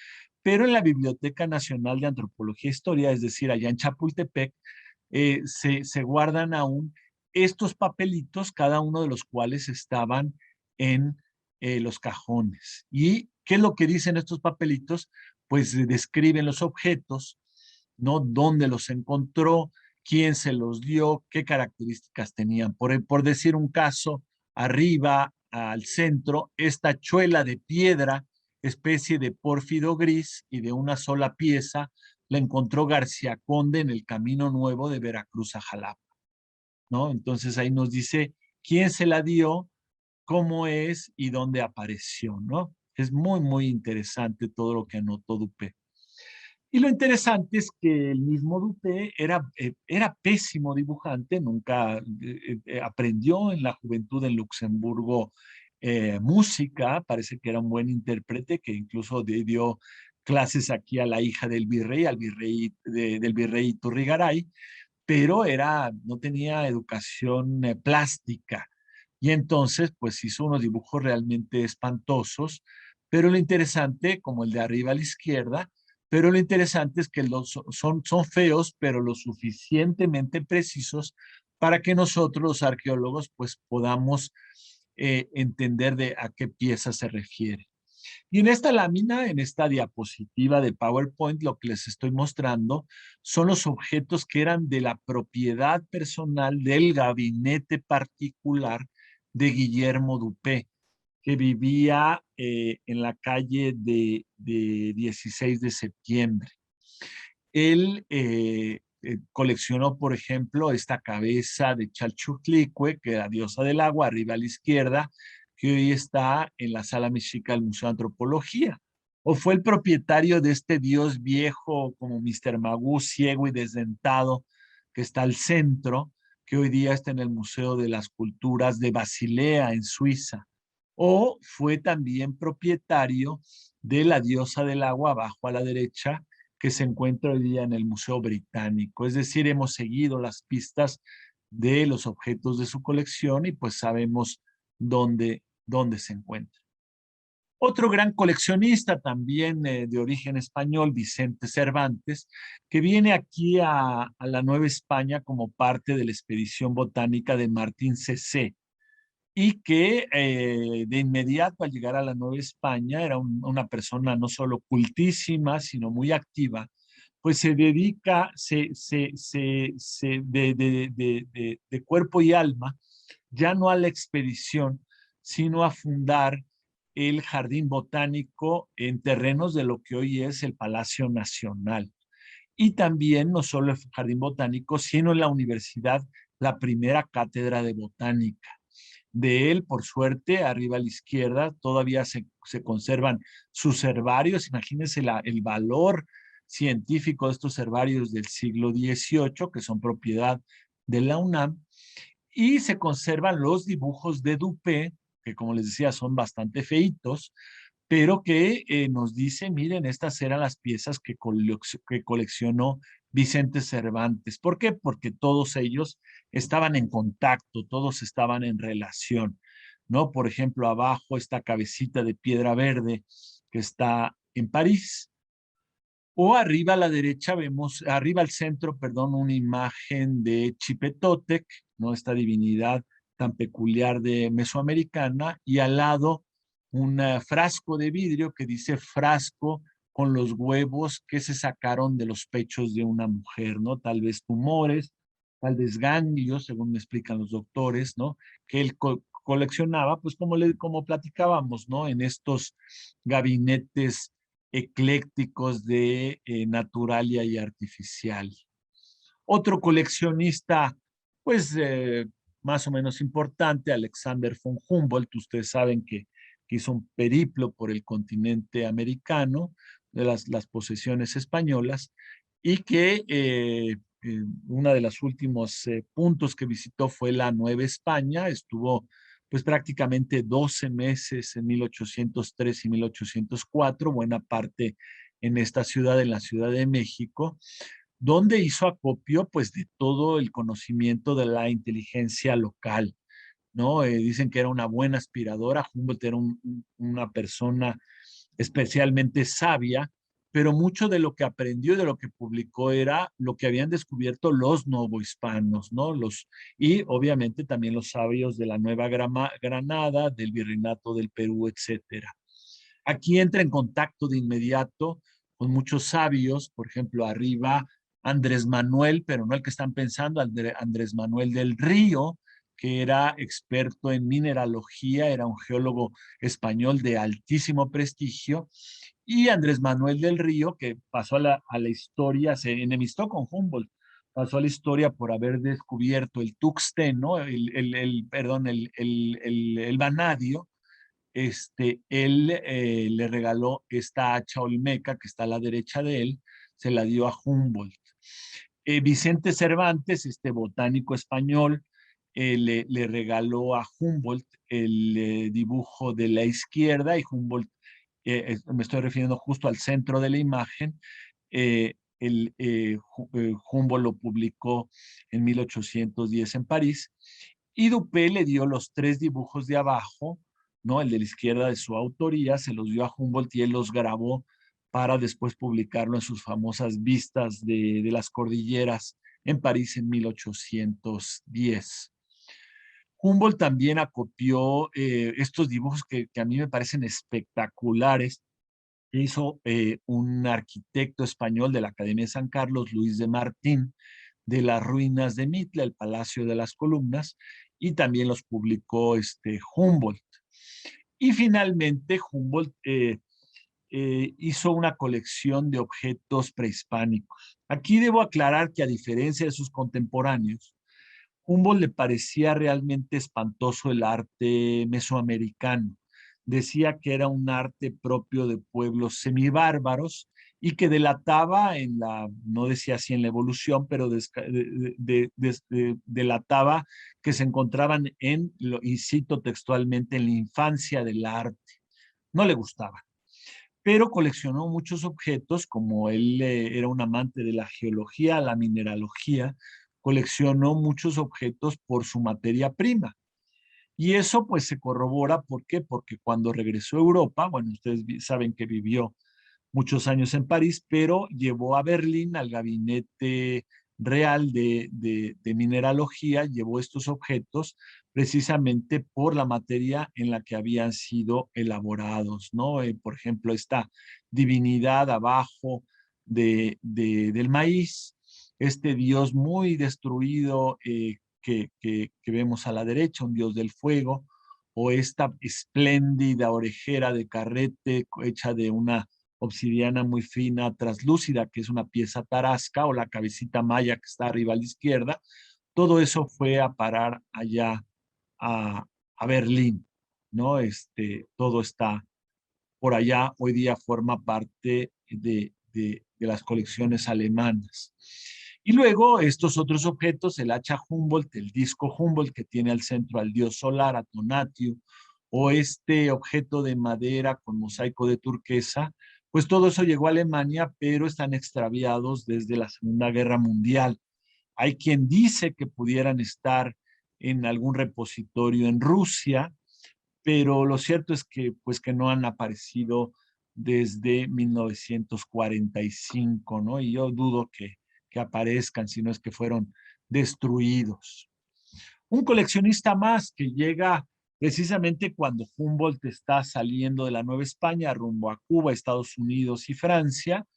pero en la Biblioteca Nacional de Antropología e Historia, es decir, allá en Chapultepec, se guardan aún estos papelitos, cada uno de los cuales estaban en los cajones. ¿Y qué es lo que dicen estos papelitos? Pues describen los objetos, ¿no? Dónde los encontró, quién se los dio, qué características tenían. Por decir un caso, arriba al centro, esta tachuela de piedra, especie de pórfido gris y de una sola pieza, la encontró García Conde en el Camino Nuevo de Veracruz a Jalapa, ¿no? Entonces ahí nos dice quién se la dio, cómo es y dónde apareció, ¿no? Es muy interesante todo lo que anotó Dupé. Y lo interesante es que el mismo Dupé era pésimo dibujante, nunca aprendió en la juventud en Luxemburgo música, parece que era un buen intérprete, que incluso dio clases aquí a la hija del virrey, del virrey Iturrigaray, pero no tenía educación plástica. Y entonces, pues hizo unos dibujos realmente espantosos, pero lo interesante, como el de arriba a la izquierda, pero lo interesante es que son feos, pero lo suficientemente precisos para que nosotros, los arqueólogos, pues podamos entender de a qué pieza se refiere. Y en esta lámina, en esta diapositiva de PowerPoint, lo que les estoy mostrando son los objetos que eran de la propiedad personal del gabinete particular de Guillermo Dupé, que vivía en la calle de 16 de septiembre. Él coleccionó, por ejemplo, esta cabeza de Chalchujtlicue, que era diosa del agua, arriba a la izquierda, que hoy está en la Sala Mexica del Museo de Antropología. O fue el propietario de este dios viejo como Mr. Magoo, ciego y desdentado, que está al centro, que hoy día está en el Museo de las Culturas de Basilea, en Suiza. O fue también propietario de la diosa del agua, abajo a la derecha, que se encuentra hoy día en el Museo Británico. Es decir, hemos seguido las pistas de los objetos de su colección y pues sabemos dónde se encuentra. Otro gran coleccionista también de origen español, Vicente Cervantes, que viene aquí a la Nueva España como parte de la expedición botánica de Martín Cecé y que de inmediato al llegar a la Nueva España era una persona no solo cultísima, sino muy activa, pues se dedica de cuerpo y alma ya no a la expedición, sino a fundar el Jardín Botánico en terrenos de lo que hoy es el Palacio Nacional. Y también no solo el Jardín Botánico, sino en la universidad, la primera cátedra de botánica. De él, por suerte, arriba a la izquierda, todavía se conservan sus herbarios. Imagínense el valor científico de estos herbarios del siglo XVIII, que son propiedad de la UNAM, y se conservan los dibujos de Dupé, que como les decía son bastante feitos, pero que nos dice, miren, estas eran las piezas que coleccionó Vicente Cervantes. ¿Por qué? Porque todos ellos estaban en contacto, todos estaban en relación, ¿no? Por ejemplo, abajo esta cabecita de piedra verde que está en París, o arriba a la derecha vemos, arriba al centro, perdón, una imagen de Chipetotec, ¿no? Esta divinidad tan peculiar de mesoamericana, y al lado un frasco de vidrio que dice frasco con los huevos que se sacaron de los pechos de una mujer, ¿no? Tal vez tumores, tal vez ganglios, según me explican los doctores, ¿no? Que él coleccionaba, pues como platicábamos, ¿no? En estos gabinetes eclécticos de naturalia y artificial. Otro coleccionista, pues más o menos importante, Alexander von Humboldt, ustedes saben que hizo un periplo por el continente americano, de las posesiones españolas, y que una de los últimos puntos que visitó fue la Nueva España, estuvo pues prácticamente 12 meses en 1803 y 1804, buena parte en esta ciudad, en la Ciudad de México, donde hizo acopio pues de todo el conocimiento de la inteligencia local, ¿no? Dicen que era una buena aspiradora, Humboldt era una persona especialmente sabia, pero mucho de lo que aprendió y de lo que publicó era lo que habían descubierto los novohispanos, ¿no? Y obviamente también los sabios de la Nueva Granada, del Virreinato del Perú, etcétera. Aquí entra en contacto de inmediato con muchos sabios, por ejemplo, arriba Andrés Manuel, pero no el que están pensando, Andrés Manuel del Río, que era experto en mineralogía, era un geólogo español de altísimo prestigio, y Andrés Manuel del Río, que pasó a la historia, se enemistó con Humboldt, pasó a la historia por haber descubierto el tuxteno, perdón, el vanadio. Él le regaló esta hacha olmeca que está a la derecha de él, se la dio a Humboldt. Vicente Cervantes, este botánico español, le regaló a Humboldt el dibujo de la izquierda, y Humboldt, me estoy refiriendo justo al centro de la imagen, Humboldt lo publicó en 1810 en París, y Dupé le dio los 3 dibujos de abajo, ¿no? El de la izquierda de su autoría, se los dio a Humboldt y él los grabó para después publicarlo en sus famosas vistas de las cordilleras en París en 1810. Humboldt también acopió estos dibujos que a mí me parecen espectaculares, que hizo un arquitecto español de la Academia de San Carlos, Luis de Martín, de las ruinas de Mitla, el Palacio de las Columnas, y también los publicó Humboldt. Y finalmente Humboldt hizo una colección de objetos prehispánicos. Aquí debo aclarar que a diferencia de sus contemporáneos, Humboldt le parecía realmente espantoso el arte mesoamericano. Decía que era un arte propio de pueblos semibárbaros y que delataba no decía así en la evolución, pero delataba que se encontraban y cito textualmente, en la infancia del arte. No le gustaba. pero coleccionó muchos objetos, como él era un amante de la geología, la mineralogía, coleccionó muchos objetos por su materia prima. Y eso pues se corrobora, ¿por qué? Porque cuando regresó a Europa, bueno, ustedes saben que vivió muchos años en París, pero llevó a Berlín al gabinete real de mineralogía, llevó estos objetos precisamente por la materia en la que habían sido elaborados, ¿no? Por ejemplo, esta divinidad abajo del maíz, este dios muy destruido que vemos a la derecha, un dios del fuego, o esta espléndida orejera de carrete hecha de una obsidiana muy fina, traslúcida, que es una pieza tarasca, o la cabecita maya que está arriba a la izquierda. Todo eso fue a parar allá a Berlín, ¿no? Todo está por allá, hoy día forma parte de las colecciones alemanas. Y luego estos otros objetos, el hacha Humboldt, el disco Humboldt que tiene al centro al dios solar, a Tonatiuh, o este objeto de madera con mosaico de turquesa, pues todo eso llegó a Alemania, pero están extraviados desde la Segunda Guerra Mundial. Hay quien dice que pudieran estar en algún repositorio en Rusia, pero lo cierto es que, pues, que no han aparecido desde 1945, ¿no? Y yo dudo que aparezcan, si no es que fueron destruidos. Un coleccionista más que llega precisamente cuando Humboldt está saliendo de la Nueva España rumbo a Cuba, Estados Unidos y Francia,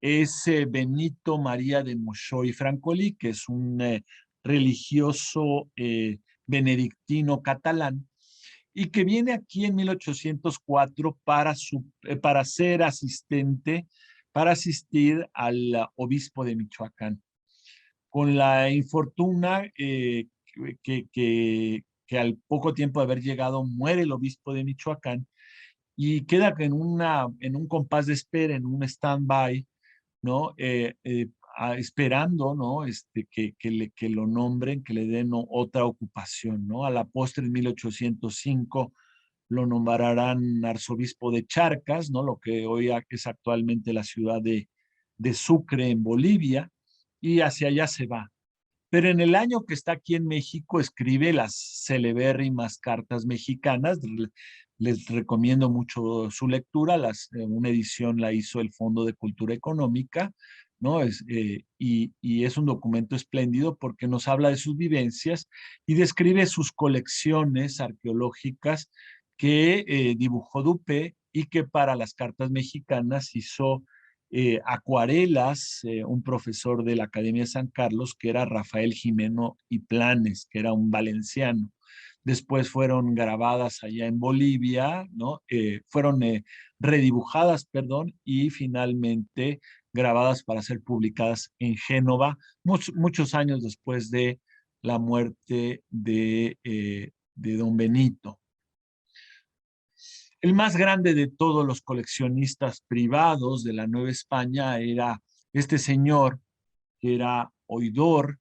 es Benito María de Montjoy Francolí, que es un religioso benedictino catalán, y que viene aquí en 1804 para ser asistente, para asistir al obispo de Michoacán. Con la infortuna que al poco tiempo de haber llegado muere el obispo de Michoacán y queda en un compás de espera, en un stand-by, ¿no? Esperando, ¿no? Que lo nombren, que le den otra ocupación, ¿no? A la postre, en 1805, lo nombrarán arzobispo de Charcas, ¿no? Lo que hoy es actualmente la ciudad de Sucre, en Bolivia, y hacia allá se va. Pero en el año que está aquí en México escribe las celebérrimas cartas mexicanas. Les recomiendo mucho su lectura. Una edición la hizo el Fondo de Cultura Económica, ¿no? Y es un documento espléndido porque nos habla de sus vivencias y describe sus colecciones arqueológicas que dibujó Dupe y que para las cartas mexicanas hizo acuarelas, un profesor de la Academia de San Carlos, que era Rafael Jimeno y Planes, que era un valenciano. Después fueron grabadas allá en Bolivia, ¿no? Fueron redibujadas, perdón, y finalmente grabadas para ser publicadas en Génova, muchos años después de la muerte de don Benito. El más grande de todos los coleccionistas privados de la Nueva España era este señor, que era oidor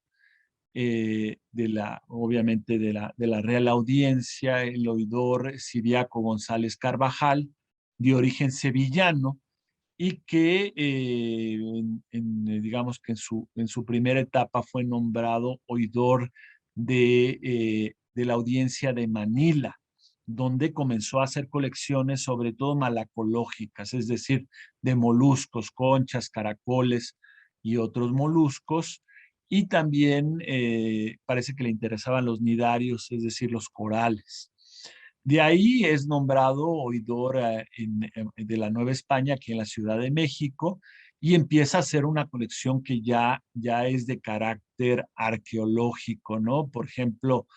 obviamente de la Real Audiencia, el oidor Ciriaco González Carvajal, de origen sevillano, y que digamos que en su primera etapa fue nombrado oidor de la Audiencia de Manila, donde comenzó a hacer colecciones sobre todo malacológicas, es decir, de moluscos, conchas, caracoles y otros moluscos, y también parece que le interesaban los nidarios, es decir, los corales. De ahí es nombrado oidor de la Nueva España, aquí en la Ciudad de México, y empieza a hacer una colección que ya es de carácter arqueológico, ¿no? Por ejemplo,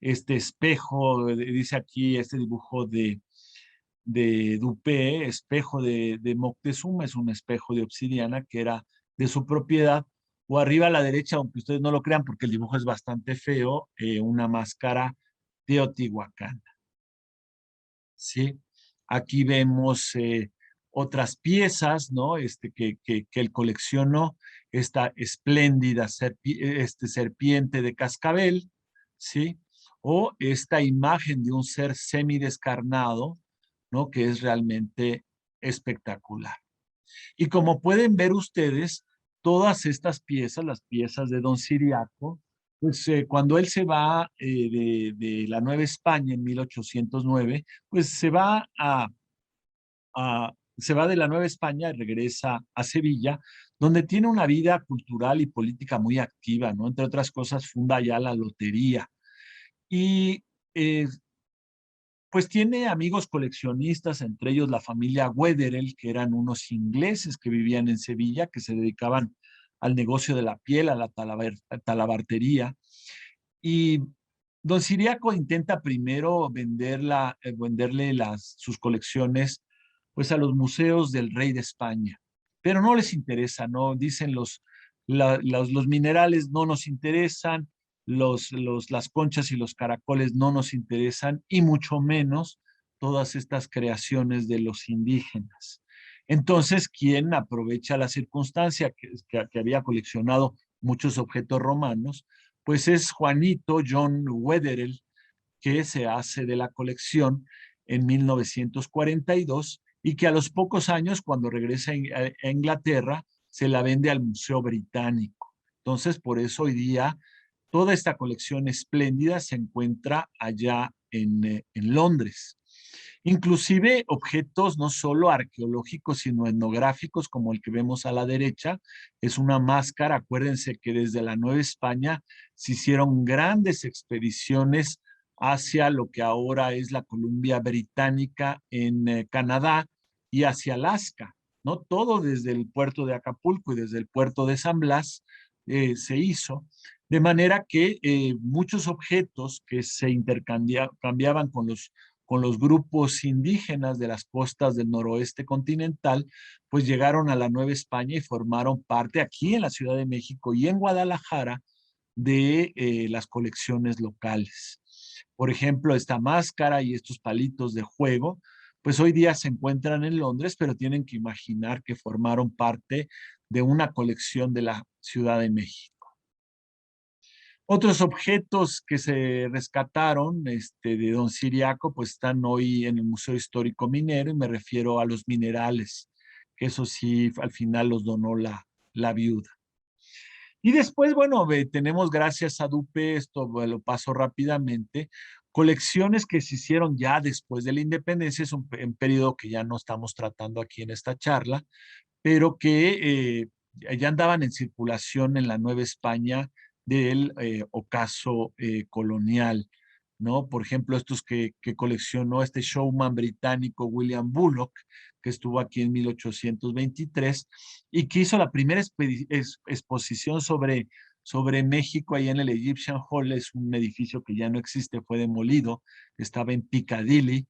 este espejo, dice aquí este dibujo de Dupé, espejo de Moctezuma, es un espejo de obsidiana que era de su propiedad, o arriba a la derecha, aunque ustedes no lo crean porque el dibujo es bastante feo, una máscara de Teotihuacán. ¿Sí? Aquí vemos otras piezas, ¿no? Que él coleccionó, esta espléndida serpiente de cascabel, ¿sí? O esta imagen de un ser semidescarnado, ¿no? Que es realmente espectacular. Y como pueden ver ustedes, todas estas piezas, las piezas de Don Ciriaco, pues cuando él se va de la Nueva España en 1809, pues se va de la Nueva España y regresa a Sevilla, donde tiene una vida cultural y política muy activa, ¿no? Entre otras cosas, funda ya la lotería. Y eh, pues tiene amigos coleccionistas, entre ellos la familia Wetherell, que eran unos ingleses que vivían en Sevilla, que se dedicaban al negocio de la piel, a la talabartería. Y don Ciriaco intenta primero venderle sus colecciones pues a los museos del rey de España, pero no les interesa, ¿no? Dicen los minerales no nos interesan, las conchas y los caracoles no nos interesan, y mucho menos todas estas creaciones de los indígenas. Entonces, quien aprovecha la circunstancia que había coleccionado muchos objetos romanos, pues es Juanito John Wetherell, que se hace de la colección en 1942 y que a los pocos años, cuando regresa a Inglaterra, se la vende al Museo Británico. Entonces, por eso hoy día toda esta colección espléndida se encuentra allá en Londres. Inclusive objetos no solo arqueológicos, sino etnográficos, como el que vemos a la derecha, es una máscara. Acuérdense que desde la Nueva España se hicieron grandes expediciones hacia lo que ahora es la Columbia Británica en Canadá y hacia Alaska, ¿no? Todo desde el puerto de Acapulco y desde el puerto de San Blas se hizo, de manera que muchos objetos que se intercambiaban con los grupos indígenas de las costas del noroeste continental, pues llegaron a la Nueva España y formaron parte aquí en la Ciudad de México y en Guadalajara de las colecciones locales. Por ejemplo, esta máscara y estos palitos de juego, pues hoy día se encuentran en Londres, pero tienen que imaginar que formaron parte de una colección de la Ciudad de México. Otros objetos que se rescataron de Don Ciriaco, pues están hoy en el Museo Histórico Minero, y me refiero a los minerales, que eso sí, al final los donó la viuda. Y después, bueno, tenemos, gracias a Dupe, esto lo paso rápidamente, colecciones que se hicieron ya después de la independencia. Es un periodo que ya no estamos tratando aquí en esta charla, pero que ya andaban en circulación en la Nueva España del ocaso colonial, ¿no? Por ejemplo, estos que coleccionó este showman británico William Bullock, que estuvo aquí en 1823 y que hizo la primera exposición sobre México ahí en el Egyptian Hall. Es un edificio que ya no existe, fue demolido, estaba en Piccadilly,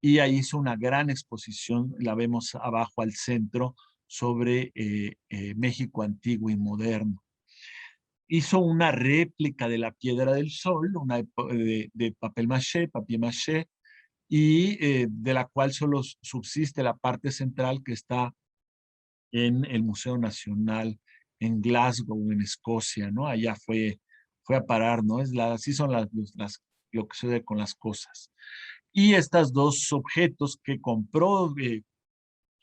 y ahí hizo una gran exposición, la vemos abajo al centro, sobre México antiguo y moderno. Hizo una réplica de la Piedra del Sol, de papel maché, papier maché, y de la cual solo subsiste la parte central, que está en el Museo Nacional en Glasgow, en Escocia, ¿no? Allá fue a parar, ¿no? Así son lo que sucede con las cosas. Y estos dos objetos que compró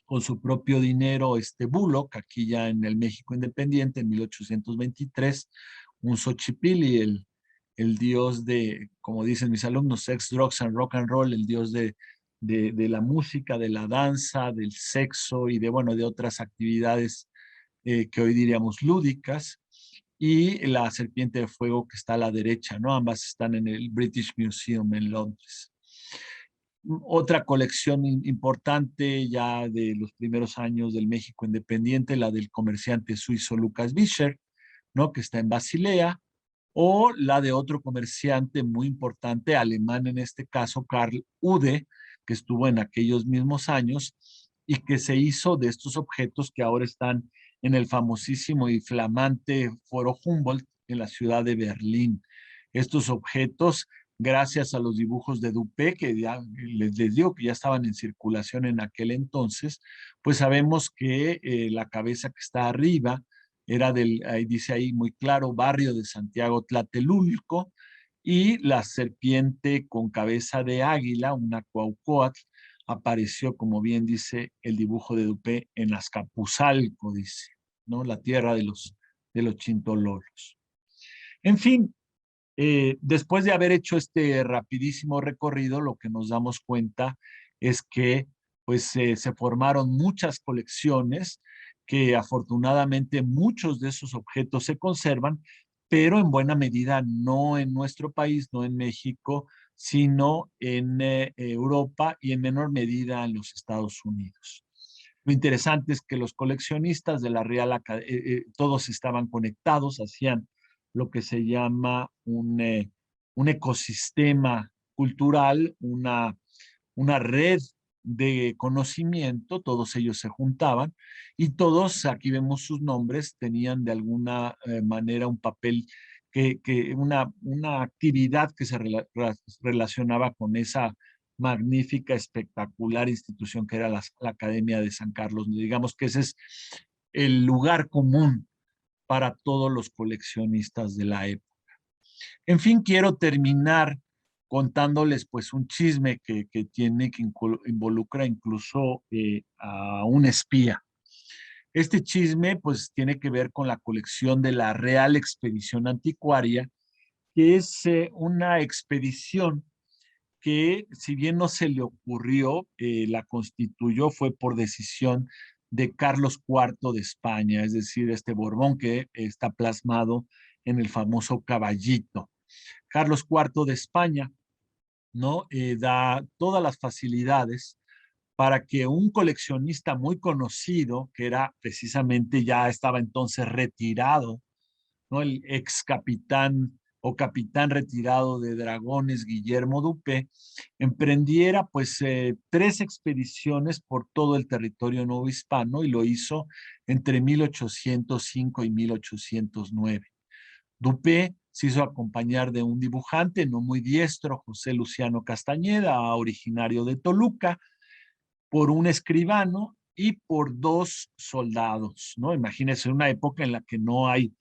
con su propio dinero Bullock, aquí ya en el México independiente, en 1823, un Xochipilli, el dios de, como dicen mis alumnos, sex, drugs and rock and roll, el dios de la música, de la danza, del sexo y bueno, de otras actividades que hoy diríamos lúdicas, y la serpiente de fuego que está a la derecha, ¿no? Ambas están en el British Museum en Londres. Otra colección importante ya de los primeros años del México independiente, la del comerciante suizo Lucas Vischer, ¿no? Que está en Basilea, o la de otro comerciante muy importante, alemán en este caso, Karl Ude, que estuvo en aquellos mismos años y que se hizo de estos objetos que ahora están en el famosísimo y flamante Foro Humboldt en la ciudad de Berlín. Estos objetos, gracias a los dibujos de Dupe, que ya les digo que ya estaban en circulación en aquel entonces, pues sabemos que la cabeza que está arriba era ahí dice ahí muy claro, barrio de Santiago Tlatelulco, y la serpiente con cabeza de águila, una cuauhcoatl, apareció, como bien dice el dibujo de Dupé, en Azcapotzalco, dice, ¿no? La tierra de los chintololos. En fin, después de haber hecho este rapidísimo recorrido, lo que nos damos cuenta es que pues, se formaron muchas colecciones que afortunadamente muchos de esos objetos se conservan, pero en buena medida no en nuestro país, no en México, sino en Europa y en menor medida en los Estados Unidos. Lo interesante es que los coleccionistas de la Real Academia, todos estaban conectados, hacían lo que se llama un ecosistema cultural, una red de conocimiento, todos ellos se juntaban y todos, aquí vemos sus nombres, tenían de alguna manera un papel, una actividad que se relacionaba con esa magnífica, espectacular institución que era la Academia de San Carlos. Digamos que ese es el lugar común para todos los coleccionistas de la época. En fin, quiero terminar contándoles pues un chisme que involucra incluso a un espía. Este chisme pues tiene que ver con la colección de la Real Expedición Anticuaria, que es una expedición que si bien no se le ocurrió, la constituyó, fue por decisión de Carlos IV de España, es decir, este Borbón que está plasmado en el famoso caballito. Carlos IV de España, ¿no? Da todas las facilidades para que un coleccionista muy conocido, que era precisamente, ya estaba entonces retirado, ¿no? El ex capitán o capitán retirado de dragones, Guillermo Dupé, emprendiera pues 3 expediciones por todo el territorio novohispano y lo hizo entre 1805 y 1809. Dupé se hizo acompañar de un dibujante no muy diestro, José Luciano Castañeda, originario de Toluca, por un escribano y por 2 soldados, ¿no? Imagínense una época en la que no hay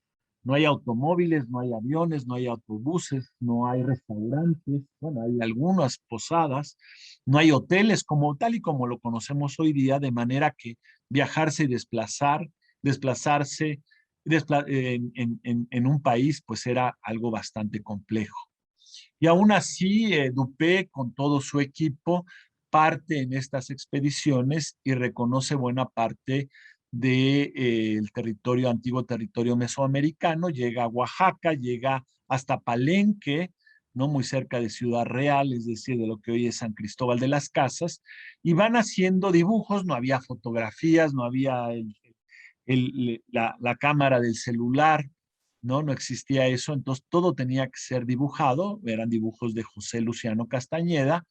automóviles, no hay aviones, no hay autobuses, no hay restaurantes, bueno, hay algunas posadas, no hay hoteles como tal y como lo conocemos hoy día, de manera que viajarse y desplazarse en un país, pues era algo bastante complejo. Y aún así, Dupé, con todo su equipo, parte en estas expediciones y reconoce buena parte del territorio, antiguo territorio mesoamericano, llega a Oaxaca, llega hasta Palenque, no muy cerca de Ciudad Real, es decir, de lo que hoy es San Cristóbal de las Casas, y van haciendo dibujos, no había fotografías, no había la cámara del celular, ¿no? No existía eso, entonces todo tenía que ser dibujado, eran dibujos de José Luciano Castañeda,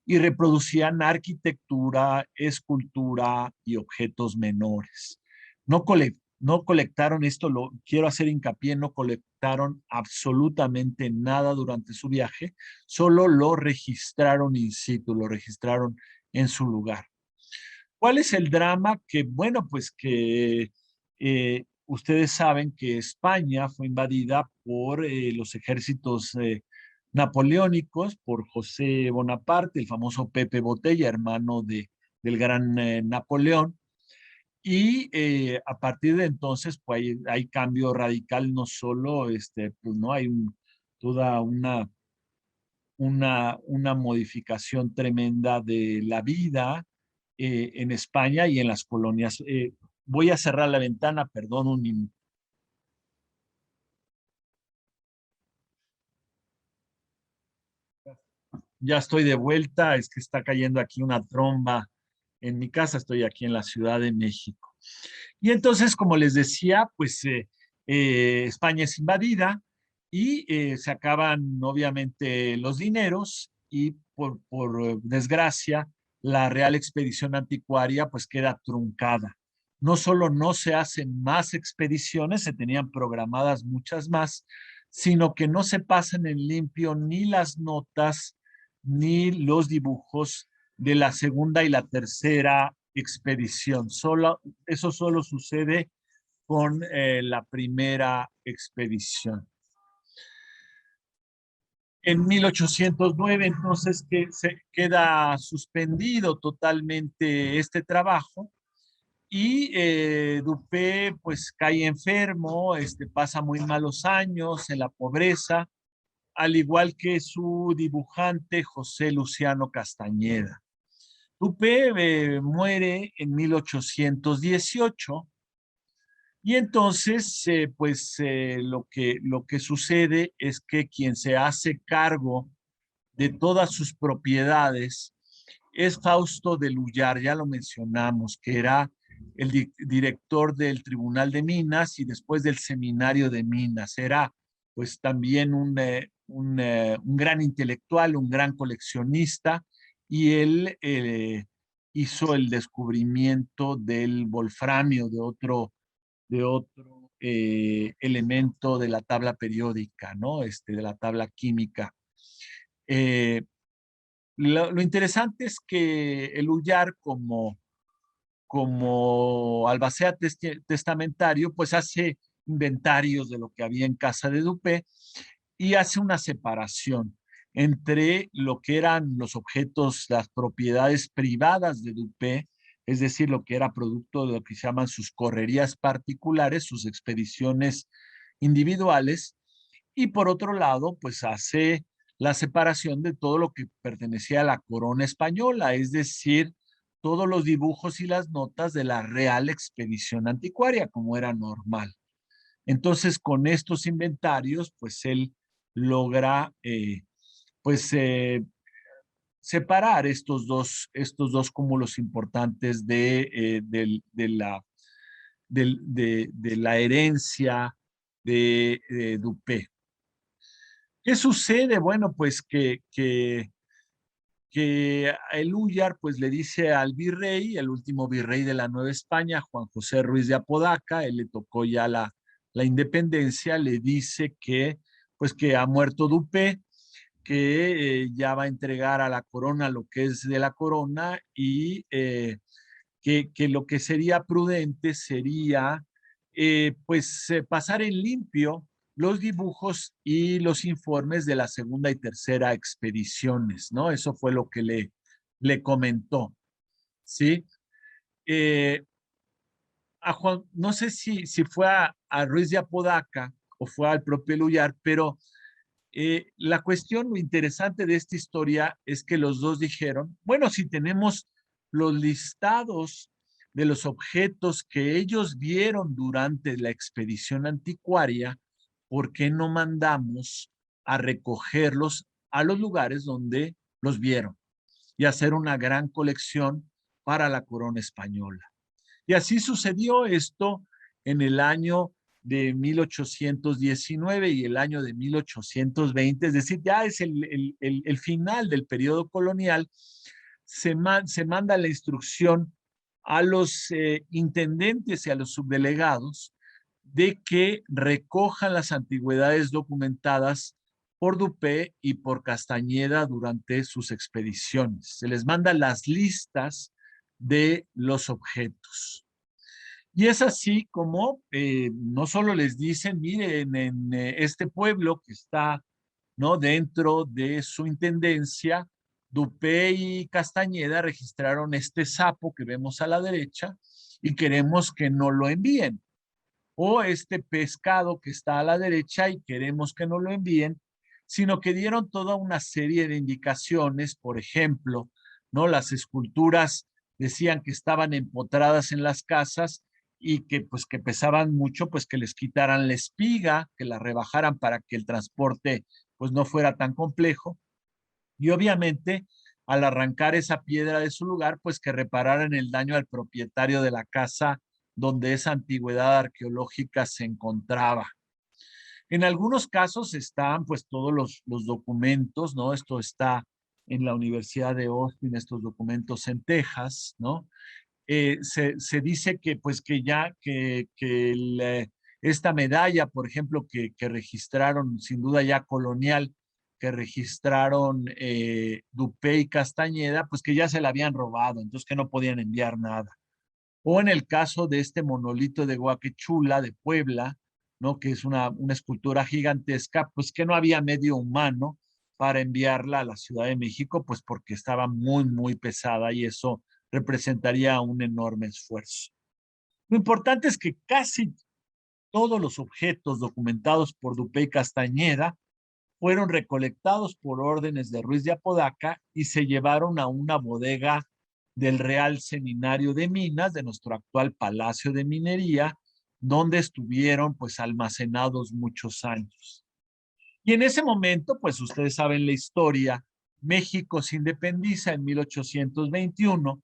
y reproducían arquitectura, escultura y objetos menores. No colectaron esto, lo quiero hacer hincapié, no colectaron absolutamente nada durante su viaje, solo lo registraron in situ, lo registraron en su lugar. ¿Cuál es el drama? Que, bueno, pues que ustedes saben que España fue invadida por los ejércitos napoleónicos, por José Bonaparte, el famoso Pepe Botella, hermano del gran Napoleón. Y a partir de entonces, pues hay cambio radical, no solo, pues no hay toda una modificación tremenda de la vida en España y en las colonias. Voy a cerrar la ventana, perdón un minuto. Ya estoy de vuelta, es que está cayendo aquí una tromba en mi casa, estoy aquí en la Ciudad de México. Y entonces, como les decía, pues España es invadida y se acaban obviamente los dineros y por desgracia la Real Expedición Anticuaria pues queda truncada. No solo no se hacen más expediciones, se tenían programadas muchas más, sino que no se pasan en limpio ni las notas ni los dibujos de la segunda y la tercera expedición. Eso solo sucede con la primera expedición. en 1809, entonces que se queda suspendido totalmente este trabajo y Dupé pues cae enfermo, pasa muy malos años en la pobreza, al igual que su dibujante José Luciano Castañeda. Dupé muere en 1818 y entonces lo que sucede es que quien se hace cargo de todas sus propiedades es Fausto de Lullar, ya lo mencionamos, que era el director del Tribunal de Minas y después del Seminario de Minas. Era pues también un gran intelectual, un gran coleccionista, y él hizo el descubrimiento del wolframio, de otro elemento de la tabla periódica, ¿no? De la tabla química. Eh, lo interesante es que el Ullar, como albacea testamentario, pues hace inventarios de lo que había en casa de Dupé y hace una separación entre lo que eran los objetos, las propiedades privadas de Dupé, es decir, lo que era producto de lo que se llaman sus correrías particulares, sus expediciones individuales, y por otro lado, pues hace la separación de todo lo que pertenecía a la corona española, es decir, todos los dibujos y las notas de la Real Expedición Anticuaria, como era normal. Entonces, con estos inventarios, pues él logra, pues, separar estos dos cúmulos importantes de la herencia de Dupé. ¿Qué sucede? Bueno, pues que el Ullar pues le dice al virrey, el último virrey de la Nueva España, Juan José Ruiz de Apodaca, él le tocó ya la independencia, le dice que pues que ha muerto Dupé, que ya va a entregar a la corona lo que es de la corona y que lo que sería prudente sería pasar en limpio los dibujos y los informes de la segunda y tercera expediciones, ¿no? Eso fue lo que le comentó, ¿sí? Eh, a Juan, no sé si fue a Ruiz de Apodaca o fue al propio Lullar, pero la cuestión, lo interesante de esta historia es que los dos dijeron, bueno, si tenemos los listados de los objetos que ellos vieron durante la expedición anticuaria, ¿por qué no mandamos a recogerlos a los lugares donde los vieron y hacer una gran colección para la corona española? Y así sucedió esto en el año de 1819 y el año de 1820, es decir, ya es el final del periodo colonial. Se manda la instrucción a los intendentes y a los subdelegados de que recojan las antigüedades documentadas por Dupé y por Castañeda durante sus expediciones. Se les manda las listas de los objetos. Y es así como no solo les dicen, miren, en este pueblo que está, ¿no?, dentro de su intendencia, Dupé y Castañeda registraron este sapo que vemos a la derecha y queremos que no lo envíen. O este pescado que está a la derecha y queremos que no lo envíen, sino que dieron toda una serie de indicaciones, por ejemplo, ¿no? Las esculturas decían que estaban empotradas en las casas y que pues que pesaban mucho, pues que les quitaran la espiga, que la rebajaran para que el transporte pues no fuera tan complejo. Y obviamente al arrancar esa piedra de su lugar, pues que repararan el daño al propietario de la casa donde esa antigüedad arqueológica se encontraba. En algunos casos están pues todos los documentos, ¿no? Esto está en la Universidad de Austin, estos documentos en Texas, ¿no? Se dice que pues que ya esta medalla, por ejemplo, que registraron, sin duda ya colonial, que registraron Dupé y Castañeda, pues que ya se la habían robado, entonces que no podían enviar nada. O en el caso de este monolito de Huaquechula, de Puebla, ¿no?, que es una escultura gigantesca, pues que no había medio humano, para enviarla a la Ciudad de México, pues porque estaba muy, muy pesada y eso representaría un enorme esfuerzo. Lo importante es que casi todos los objetos documentados por Dupey Castañeda fueron recolectados por órdenes de Ruiz de Apodaca y se llevaron a una bodega del Real Seminario de Minas, de nuestro actual Palacio de Minería, donde estuvieron pues almacenados muchos años. Y en ese momento, pues ustedes saben la historia, México se independiza en 1821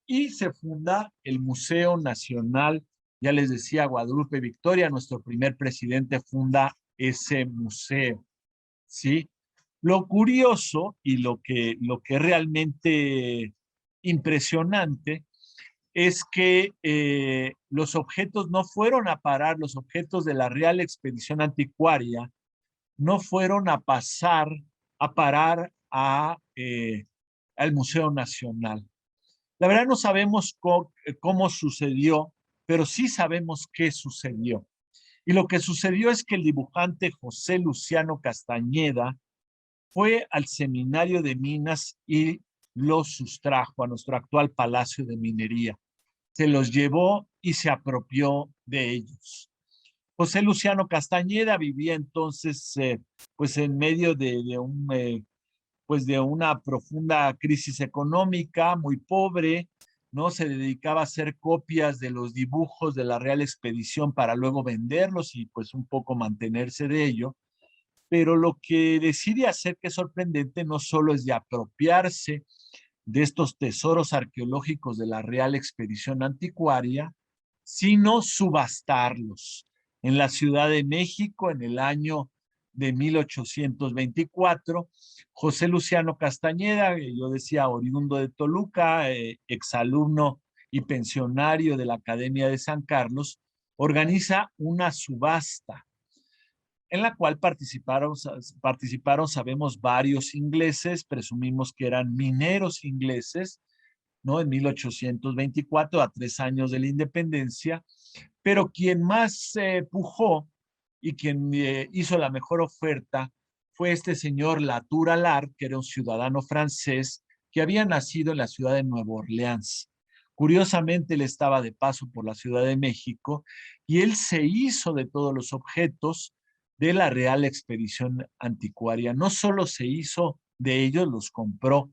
y se funda el Museo Nacional. Ya les decía, Guadalupe Victoria, nuestro primer presidente, funda ese museo, ¿sí? Lo curioso y lo que realmente impresionante es que los objetos no fueron a parar, los objetos de la Real Expedición Anticuaria no fueron a parar al Museo Nacional. La verdad no sabemos cómo sucedió, pero sí sabemos qué sucedió. Y lo que sucedió es que el dibujante José Luciano Castañeda fue al Seminario de Minas y los sustrajo a nuestro actual Palacio de Minería. Se los llevó y se apropió de ellos. José Luciano Castañeda vivía entonces pues en medio pues de una profunda crisis económica, muy pobre, ¿no? Se dedicaba a hacer copias de los dibujos de la Real Expedición para luego venderlos y pues un poco mantenerse de ello. Pero lo que decide hacer, que es sorprendente, no solo es de apropiarse de estos tesoros arqueológicos de la Real Expedición Anticuaria, sino subastarlos. En la Ciudad de México, en el año de 1824, José Luciano Castañeda, yo decía oriundo de Toluca, exalumno y pensionario de la Academia de San Carlos, organiza una subasta en la cual participaron, sabemos, varios ingleses, presumimos que eran mineros ingleses, ¿no? En 1824, a 3 años de la independencia, pero quien más pujó y quien hizo la mejor oferta fue este señor Latour Allard, que era un ciudadano francés que había nacido en la ciudad de Nueva Orleans. Curiosamente, él estaba de paso por la Ciudad de México y él se hizo de todos los objetos de la Real Expedición Anticuaria. No solo se hizo de ellos, los compró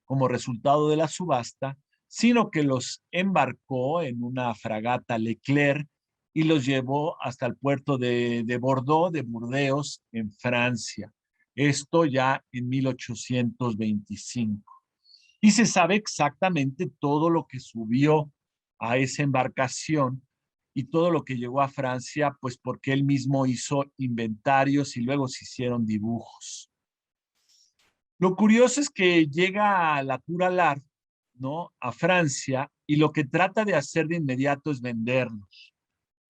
como resultado de la subasta, sino que los embarcó en una fragata Leclerc y los llevó hasta el puerto de Bordeaux, de Burdeos, en Francia. Esto ya en 1825. Y se sabe exactamente todo lo que subió a esa embarcación y todo lo que llegó a Francia, pues porque él mismo hizo inventarios y luego se hicieron dibujos. Lo curioso es que llega a Latour Allard, ¿no? A Francia, y lo que trata de hacer de inmediato es venderlos.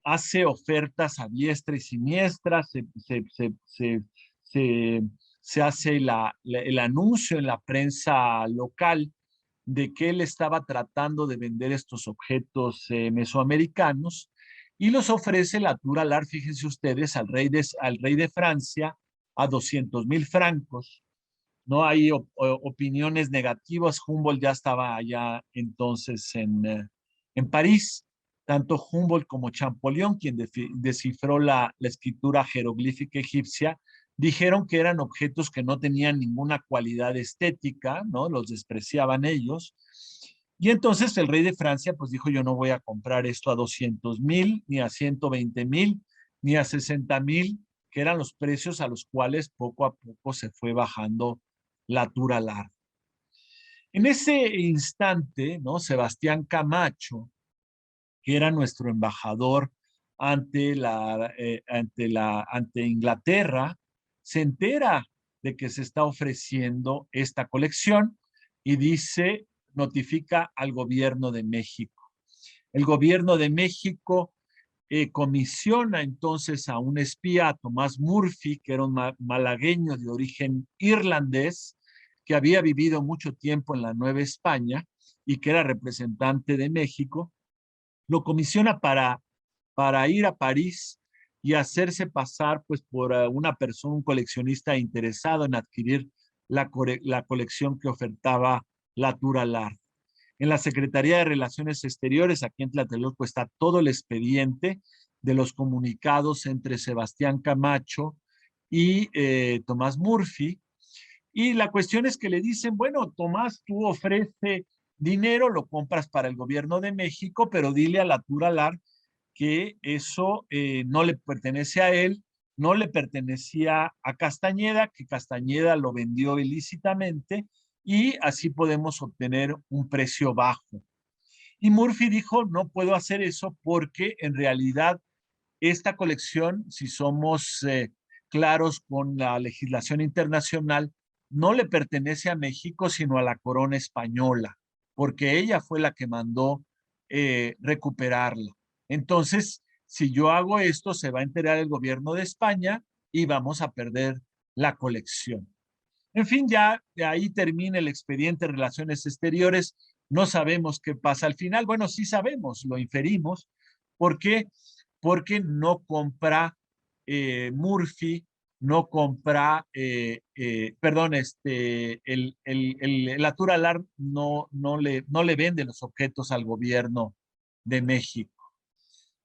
Hace ofertas a diestra y siniestra, se hace el anuncio en la prensa local de que él estaba tratando de vender estos objetos mesoamericanos y los ofrece Latour Allard, fíjense ustedes, al rey de Francia a 200,000 francos. No hay opiniones negativas. Humboldt ya estaba allá entonces en París. Tanto Humboldt como Champollion, quien descifró la escritura jeroglífica egipcia, dijeron que eran objetos que no tenían ninguna cualidad estética, ¿no? Los despreciaban ellos. Y entonces el rey de Francia pues dijo, yo no voy a comprar esto a 200,000, ni a 120,000, ni a 60,000, que eran los precios a los cuales poco a poco se fue bajando Latour Allard. En ese instante, ¿no? Sebastián Camacho, que era nuestro embajador ante Inglaterra, se entera de que se está ofreciendo esta colección y notifica al gobierno de México. El gobierno de México comisiona entonces a un espía, a Tomás Murphy, que era un malagueño de origen irlandés, que había vivido mucho tiempo en la Nueva España y que era representante de México. Lo comisiona para ir a París y hacerse pasar pues por una persona, un coleccionista interesado en adquirir la colección que ofertaba Latour Allard. En la Secretaría de Relaciones Exteriores, aquí en Tlatelolco, está todo el expediente de los comunicados entre Sebastián Camacho y Tomás Murphy. Y la cuestión es que le dicen, bueno, Tomás, tú ofrece dinero, lo compras para el gobierno de México, pero dile a Latour Allard que eso no le pertenece a él, no le pertenecía a Castañeda, que Castañeda lo vendió ilícitamente y así podemos obtener un precio bajo. Y Murphy dijo, no puedo hacer eso porque en realidad esta colección, si somos claros con la legislación internacional, no le pertenece a México, sino a la corona española, porque ella fue la que mandó recuperarla. Entonces, si yo hago esto, se va a enterar el gobierno de España y vamos a perder la colección. En fin, ya de ahí termina el expediente de Relaciones Exteriores. No sabemos qué pasa al final. Bueno, sí sabemos, lo inferimos. ¿Por qué? Porque no compra Murphy, no compra, perdón, el Latour Allard no le vende los objetos al gobierno de México.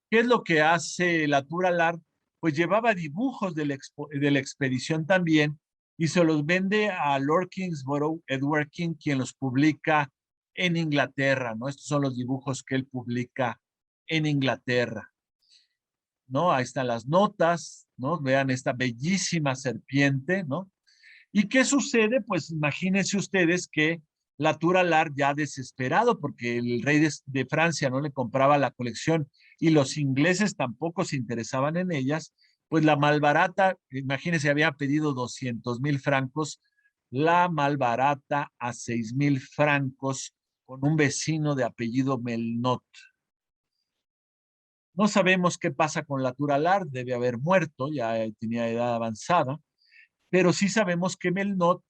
¿Qué es lo que hace Latour Allard? Pues llevaba dibujos de la expedición también y se los vende a Lord Kingsborough, Edward King, quien los publica en Inglaterra, ¿no? Estos son los dibujos que él publica en Inglaterra, ¿no? Ahí están las notas, ¿no? Vean esta bellísima serpiente, ¿no? ¿Y qué sucede? Pues imagínense ustedes que Latour Allard, ya desesperado porque el rey de Francia no le compraba la colección y los ingleses tampoco se interesaban en ellas, pues la malbarata, imagínense, había pedido 200,000 francos, la malbarata a 6,000 francos con un vecino de apellido Melnot. No sabemos qué pasa con Latour Allard, debe haber muerto, ya tenía edad avanzada, pero sí sabemos que Melnot,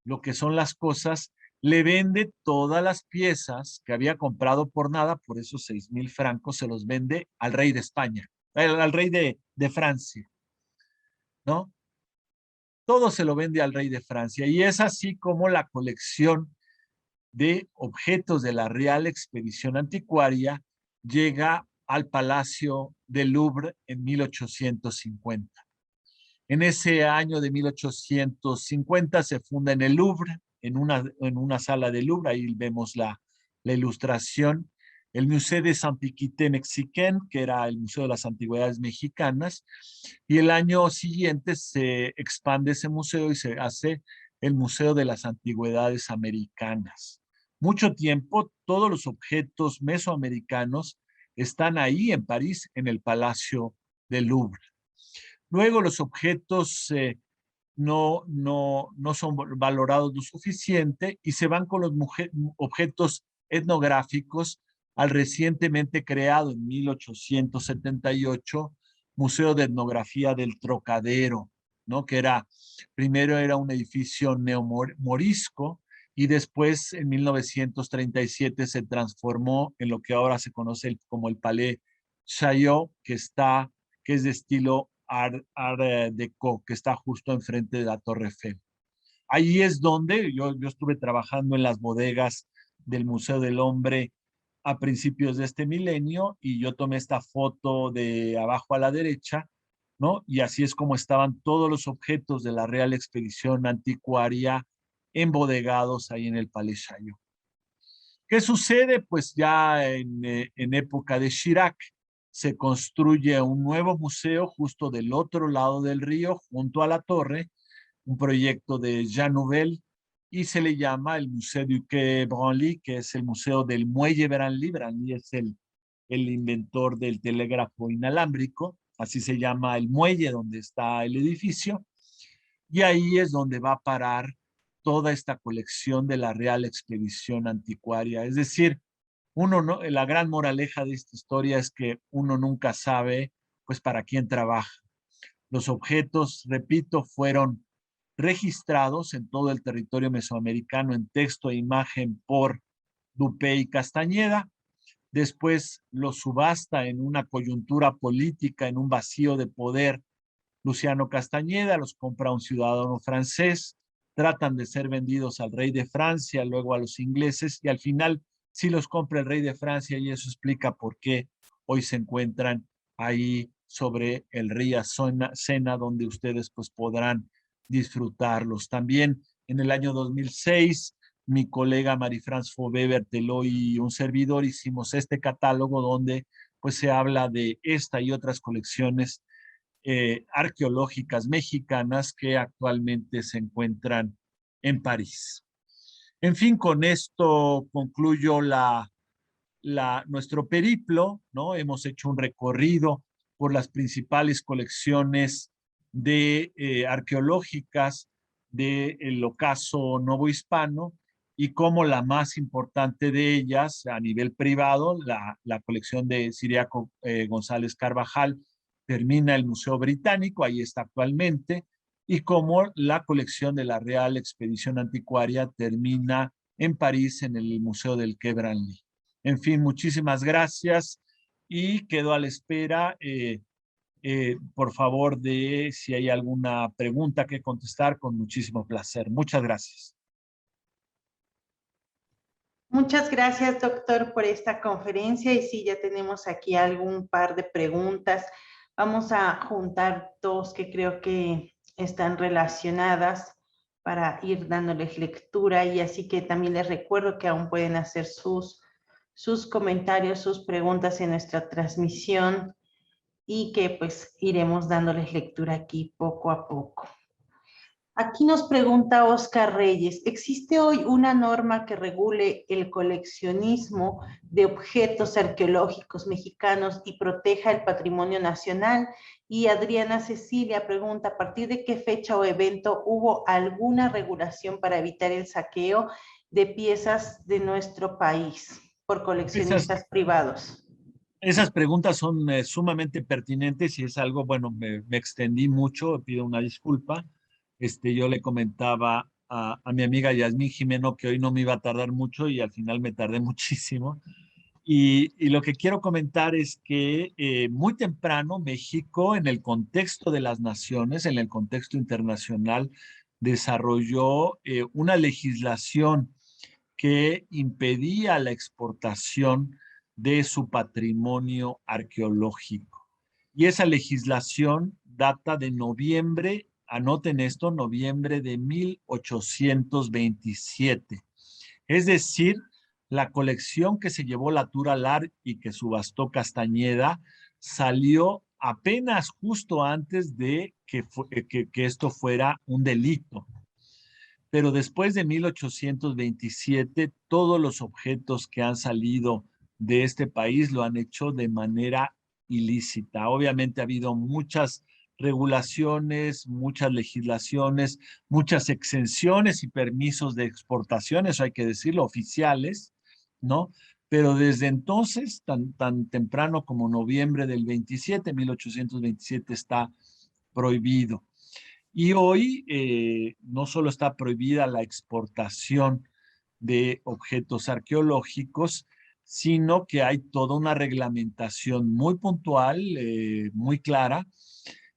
lo que son las cosas, le vende todas las piezas que había comprado por nada, por esos 6,000 francos, se los vende al rey de España, al rey de Francia, ¿no? Todo se lo vende al rey de Francia y es así como la colección de objetos de la Real Expedición Anticuaria llega al Palacio del Louvre en 1850. En ese año de 1850 se funda en el Louvre, en una sala del Louvre, ahí vemos la ilustración, el Musée des Antiquités Mexicaines, que era el Museo de las Antigüedades Mexicanas, y el año siguiente se expande ese museo y se hace el Museo de las Antigüedades Americanas. Mucho tiempo, todos los objetos mesoamericanos están ahí en París, en el Palacio del Louvre. Luego los objetos no son valorados lo suficiente y se van con los objetos etnográficos al recientemente creado en 1878 Museo de Etnografía del Trocadero, ¿no? Que primero era un edificio neomorisco y después en 1937 se transformó en lo que ahora se conoce como el Palais Chaillot, que es de estilo Art Deco, que está justo enfrente de la Torre Eiffel. Ahí es donde yo estuve trabajando en las bodegas del Museo del Hombre a principios de este milenio y yo tomé esta foto de abajo a la derecha, ¿no? Y así es como estaban todos los objetos de la Real Expedición Anticuaria embodegados ahí en el Palais Chaillot. ¿Qué sucede? Pues ya en época de Chirac se construye un nuevo museo justo del otro lado del río, junto a la torre, un proyecto de Jean Nouvel, y se le llama el Museo du Quai Branly, que es el Museo del Muelle Branly. Branly es el inventor del telégrafo inalámbrico, así se llama el muelle donde está el edificio, y ahí es donde va a parar toda esta colección de la Real Expedición Anticuaria. Es decir, uno no, la gran moraleja de esta historia es que uno nunca sabe, pues, para quién trabaja. Los objetos, repito, fueron registrados en todo el territorio mesoamericano en texto e imagen por Dupé y Castañeda, después los subasta en una coyuntura política, en un vacío de poder, Luciano Castañeda, los compra un ciudadano francés, tratan de ser vendidos al rey de Francia, luego a los ingleses, y al final sí los compra el rey de Francia, y eso explica por qué hoy se encuentran ahí sobre el río Sena, donde ustedes pues podrán disfrutarlos. También en el año 2006, mi colega Marie-France Fauvé Berthelot y un servidor hicimos este catálogo donde pues se habla de esta y otras colecciones arqueológicas mexicanas que actualmente se encuentran en París. En fin, con esto concluyo nuestro periplo, ¿no? Hemos hecho un recorrido por las principales colecciones de arqueológicas del ocaso novohispano y como la más importante de ellas a nivel privado, la colección de Ciriaco González Carvajal, termina el Museo Británico, ahí está actualmente, y como la colección de la Real Expedición Anticuaria termina en París en el Museo del Quai Branly. En fin, muchísimas gracias y quedo a la espera, por favor, de si hay alguna pregunta que contestar, con muchísimo placer. Muchas gracias. Muchas gracias, doctor, por esta conferencia. Y sí, ya tenemos aquí algún par de preguntas. Vamos a juntar dos que creo que están relacionadas para ir dándoles lectura. Y así que también les recuerdo que aún pueden hacer sus comentarios, sus preguntas en nuestra transmisión y que pues iremos dándoles lectura aquí poco a poco. Aquí nos pregunta Oscar Reyes, ¿existe hoy una norma que regule el coleccionismo de objetos arqueológicos mexicanos y proteja el patrimonio nacional? Y Adriana Cecilia pregunta, ¿a partir de qué fecha o evento hubo alguna regulación para evitar el saqueo de piezas de nuestro país por coleccionistas privados? Esas preguntas son sumamente pertinentes y es algo, bueno, me extendí mucho, pido una disculpa. Yo le comentaba a mi amiga Yasmín Jimeno que hoy no me iba a tardar mucho y al final me tardé muchísimo. Y lo que quiero comentar es que muy temprano México, en el contexto de las naciones, en el contexto internacional, desarrolló una legislación que impedía la exportación de su patrimonio arqueológico. Y esa legislación data de noviembre, anoten esto, noviembre de 1827. Es decir, la colección que se llevó la Lar y que subastó Castañeda salió apenas justo antes de que esto fuera un delito. Pero después de 1827, todos los objetos que han salido de este país lo han hecho de manera ilícita. Obviamente ha habido muchas regulaciones, muchas legislaciones, muchas exenciones y permisos de exportación, eso hay que decirlo, oficiales, ¿no? Pero desde entonces, tan temprano como noviembre del 27, 1827, está prohibido. Y hoy no solo está prohibida la exportación de objetos arqueológicos, sino que hay toda una reglamentación muy puntual, muy clara,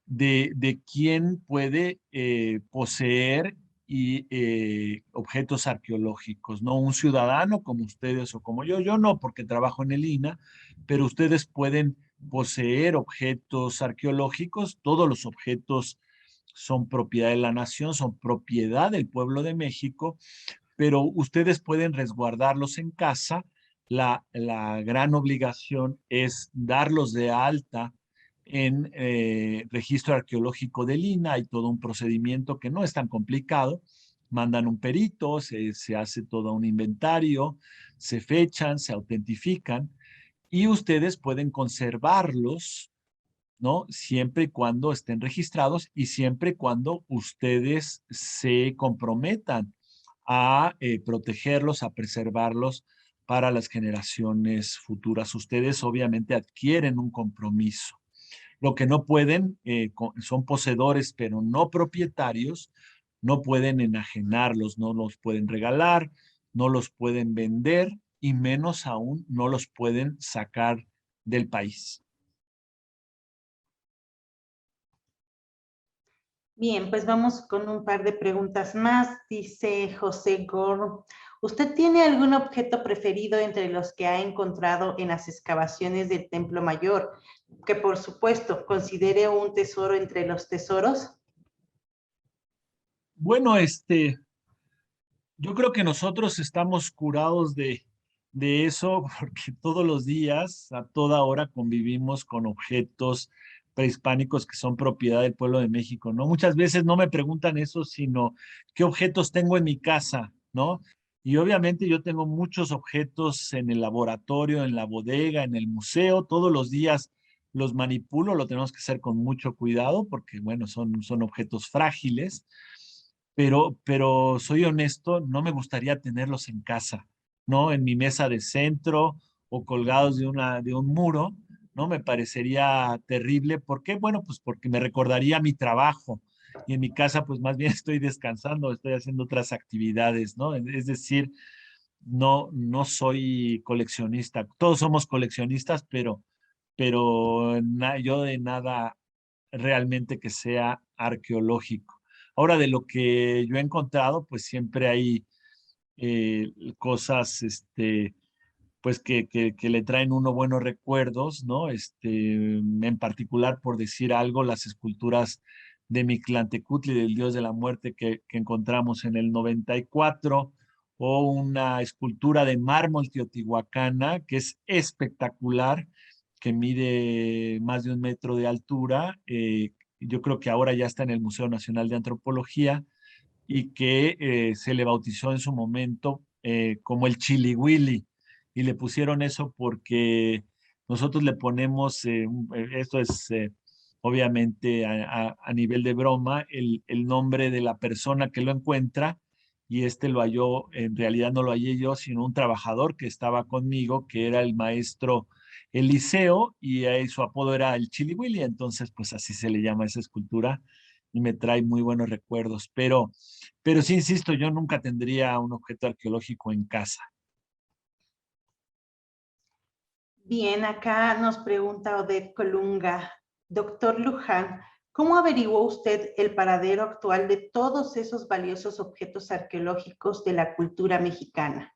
de quién puede poseer objetos arqueológicos, ¿no? Un ciudadano como ustedes o como yo no, porque trabajo en el INAH, pero ustedes pueden poseer objetos arqueológicos, todos los objetos son propiedad de la nación, son propiedad del pueblo de México, pero ustedes pueden resguardarlos en casa. La gran obligación es darlos de alta en registro arqueológico del INAH. Hay todo un procedimiento que no es tan complicado. Mandan un perito, se hace todo un inventario, se fechan, se autentifican y ustedes pueden conservarlos, ¿no? Siempre y cuando estén registrados y siempre y cuando ustedes se comprometan a protegerlos, a preservarlos para las generaciones futuras. Ustedes obviamente adquieren un compromiso. Lo que no pueden, son poseedores, pero no propietarios, no pueden enajenarlos, no los pueden regalar, no los pueden vender, y menos aún no los pueden sacar del país. Bien, pues vamos con un par de preguntas más. Dice José Gor, ¿usted tiene algún objeto preferido entre los que ha encontrado en las excavaciones del Templo Mayor, que por supuesto considere un tesoro entre los tesoros? Bueno, yo creo que nosotros estamos curados de eso porque todos los días, a toda hora, convivimos con objetos prehispánicos que son propiedad del pueblo de México, ¿no? Muchas veces no me preguntan eso, sino qué objetos tengo en mi casa, ¿no? Y obviamente yo tengo muchos objetos en el laboratorio, en la bodega, en el museo, todos los días los manipulo, lo tenemos que hacer con mucho cuidado porque, bueno, son objetos frágiles, pero soy honesto, no me gustaría tenerlos en casa, ¿no? En mi mesa de centro o colgados de un muro, ¿no? Me parecería terrible. ¿Por qué? Bueno, pues porque me recordaría mi trabajo y en mi casa pues más bien estoy descansando, estoy haciendo otras actividades, ¿no? Es decir, no soy coleccionista. Todos somos coleccionistas, pero yo de nada realmente que sea arqueológico. Ahora, de lo que yo he encontrado, pues siempre hay cosas, pues que le traen uno buenos recuerdos, ¿no? En particular, por decir algo, las esculturas de Mictlantecutli, del dios de la muerte, que encontramos en el 94, o una escultura de mármol teotihuacana, que es espectacular, que mide más de 1 metro de altura. Yo creo que ahora ya está en el Museo Nacional de Antropología y que se le bautizó en su momento como el Chilihuili, y le pusieron eso porque nosotros le ponemos, esto es obviamente a nivel de broma, el nombre de la persona que lo encuentra, y lo halló, en realidad no lo hallé yo, sino un trabajador que estaba conmigo, que era el maestro Eliseo, y su apodo era el Chilihuili, entonces pues así se le llama esa escultura, y me trae muy buenos recuerdos, pero sí, insisto, yo nunca tendría un objeto arqueológico en casa. Bien, acá nos pregunta Odette Colunga, doctor Luján, ¿cómo averiguó usted el paradero actual de todos esos valiosos objetos arqueológicos de la cultura mexicana?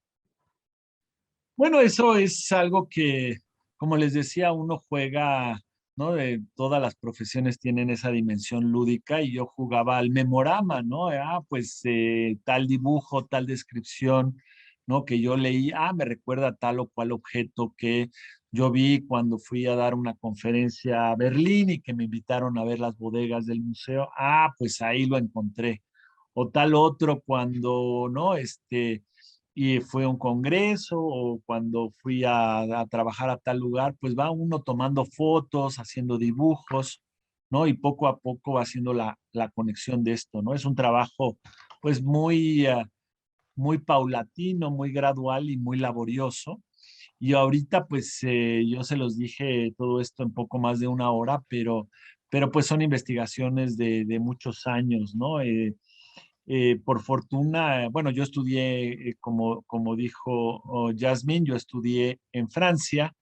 Bueno, eso es algo que, como les decía, uno juega, ¿no? Todas las profesiones tienen esa dimensión lúdica y yo jugaba al memorama, ¿no? Pues tal dibujo, tal descripción, ¿no? Que yo leí, me recuerda a tal o cual objeto que yo vi cuando fui a dar una conferencia a Berlín y que me invitaron a ver las bodegas del museo. Pues ahí lo encontré. O tal otro cuando, ¿no? Y fue a un congreso o cuando fui a trabajar a tal lugar, pues va uno tomando fotos, haciendo dibujos, ¿no? Y poco a poco va haciendo la conexión de esto, ¿no? Es un trabajo pues muy paulatino, muy gradual y muy laborioso. Y ahorita pues yo se los dije todo esto en poco más de 1 hora, pero pues son investigaciones de muchos años, ¿no? Por fortuna, bueno, yo estudié, como dijo Jasmine, yo estudié en Francia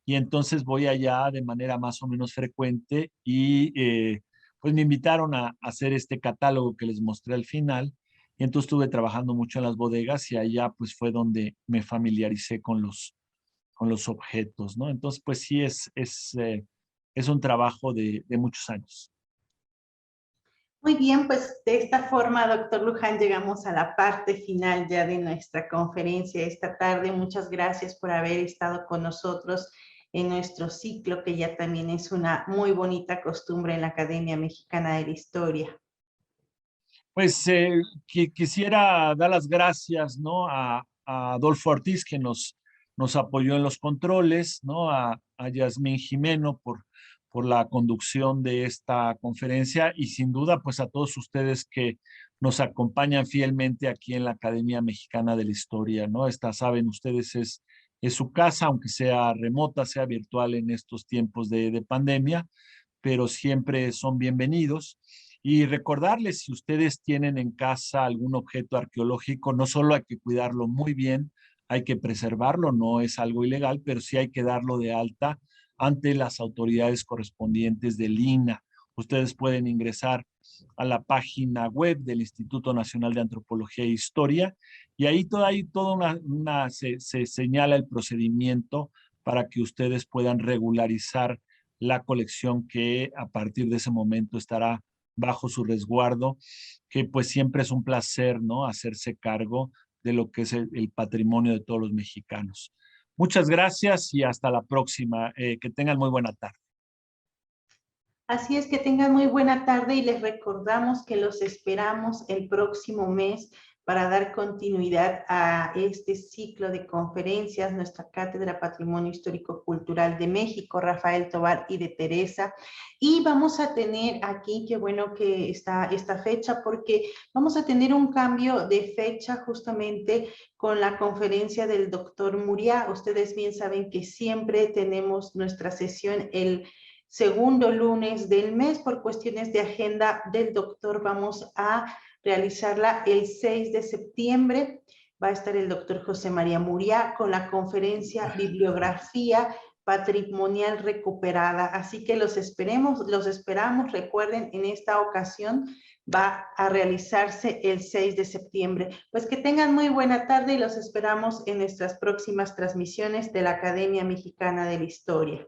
y entonces voy allá de manera más o menos frecuente y pues me invitaron a hacer este catálogo que les mostré al final. Y entonces estuve trabajando mucho en las bodegas y allá pues fue donde me familiaricé con los objetos, ¿no? Entonces pues sí es un trabajo de muchos años. Muy bien, pues de esta forma, doctor Luján, llegamos a la parte final ya de nuestra conferencia esta tarde. Muchas gracias por haber estado con nosotros en nuestro ciclo, que ya también es una muy bonita costumbre en la Academia Mexicana de la Historia. Pues quisiera dar las gracias, ¿no? A Adolfo Ortiz, que nos apoyó en los controles, ¿no? A Yasmín Jimeno por la conducción de esta conferencia y sin duda, pues a todos ustedes que nos acompañan fielmente aquí en la Academia Mexicana de la Historia, ¿no? Esta, saben ustedes, es su casa, aunque sea remota, sea virtual en estos tiempos de pandemia, pero siempre son bienvenidos. Y recordarles, si ustedes tienen en casa algún objeto arqueológico, no solo hay que cuidarlo muy bien, hay que preservarlo, no es algo ilegal, pero sí hay que darlo de alta ante las autoridades correspondientes del INAH. Ustedes pueden ingresar a la página web del Instituto Nacional de Antropología e Historia y ahí toda se señala el procedimiento para que ustedes puedan regularizar la colección que a partir de ese momento estará bajo su resguardo, que pues siempre es un placer, ¿no? Hacerse cargo de lo que es el patrimonio de todos los mexicanos. Muchas gracias y hasta la próxima. Que tengan muy buena tarde. Así es, que tengan muy buena tarde y les recordamos que los esperamos el próximo mes para dar continuidad a este ciclo de conferencias, nuestra Cátedra Patrimonio Histórico Cultural de México, Rafael Tovar y de Teresa. Y vamos a tener aquí, qué bueno que está esta fecha, porque vamos a tener un cambio de fecha justamente con la conferencia del doctor Muriá. Ustedes bien saben que siempre tenemos nuestra sesión el segundo lunes del mes. Por cuestiones de agenda del doctor vamos a realizarla el 6 de septiembre. Va a estar el doctor José María Muriá con la conferencia Bibliografía Patrimonial Recuperada. Así que los esperamos. Recuerden, en esta ocasión va a realizarse el 6 de septiembre. Pues que tengan muy buena tarde y los esperamos en nuestras próximas transmisiones de la Academia Mexicana de la Historia.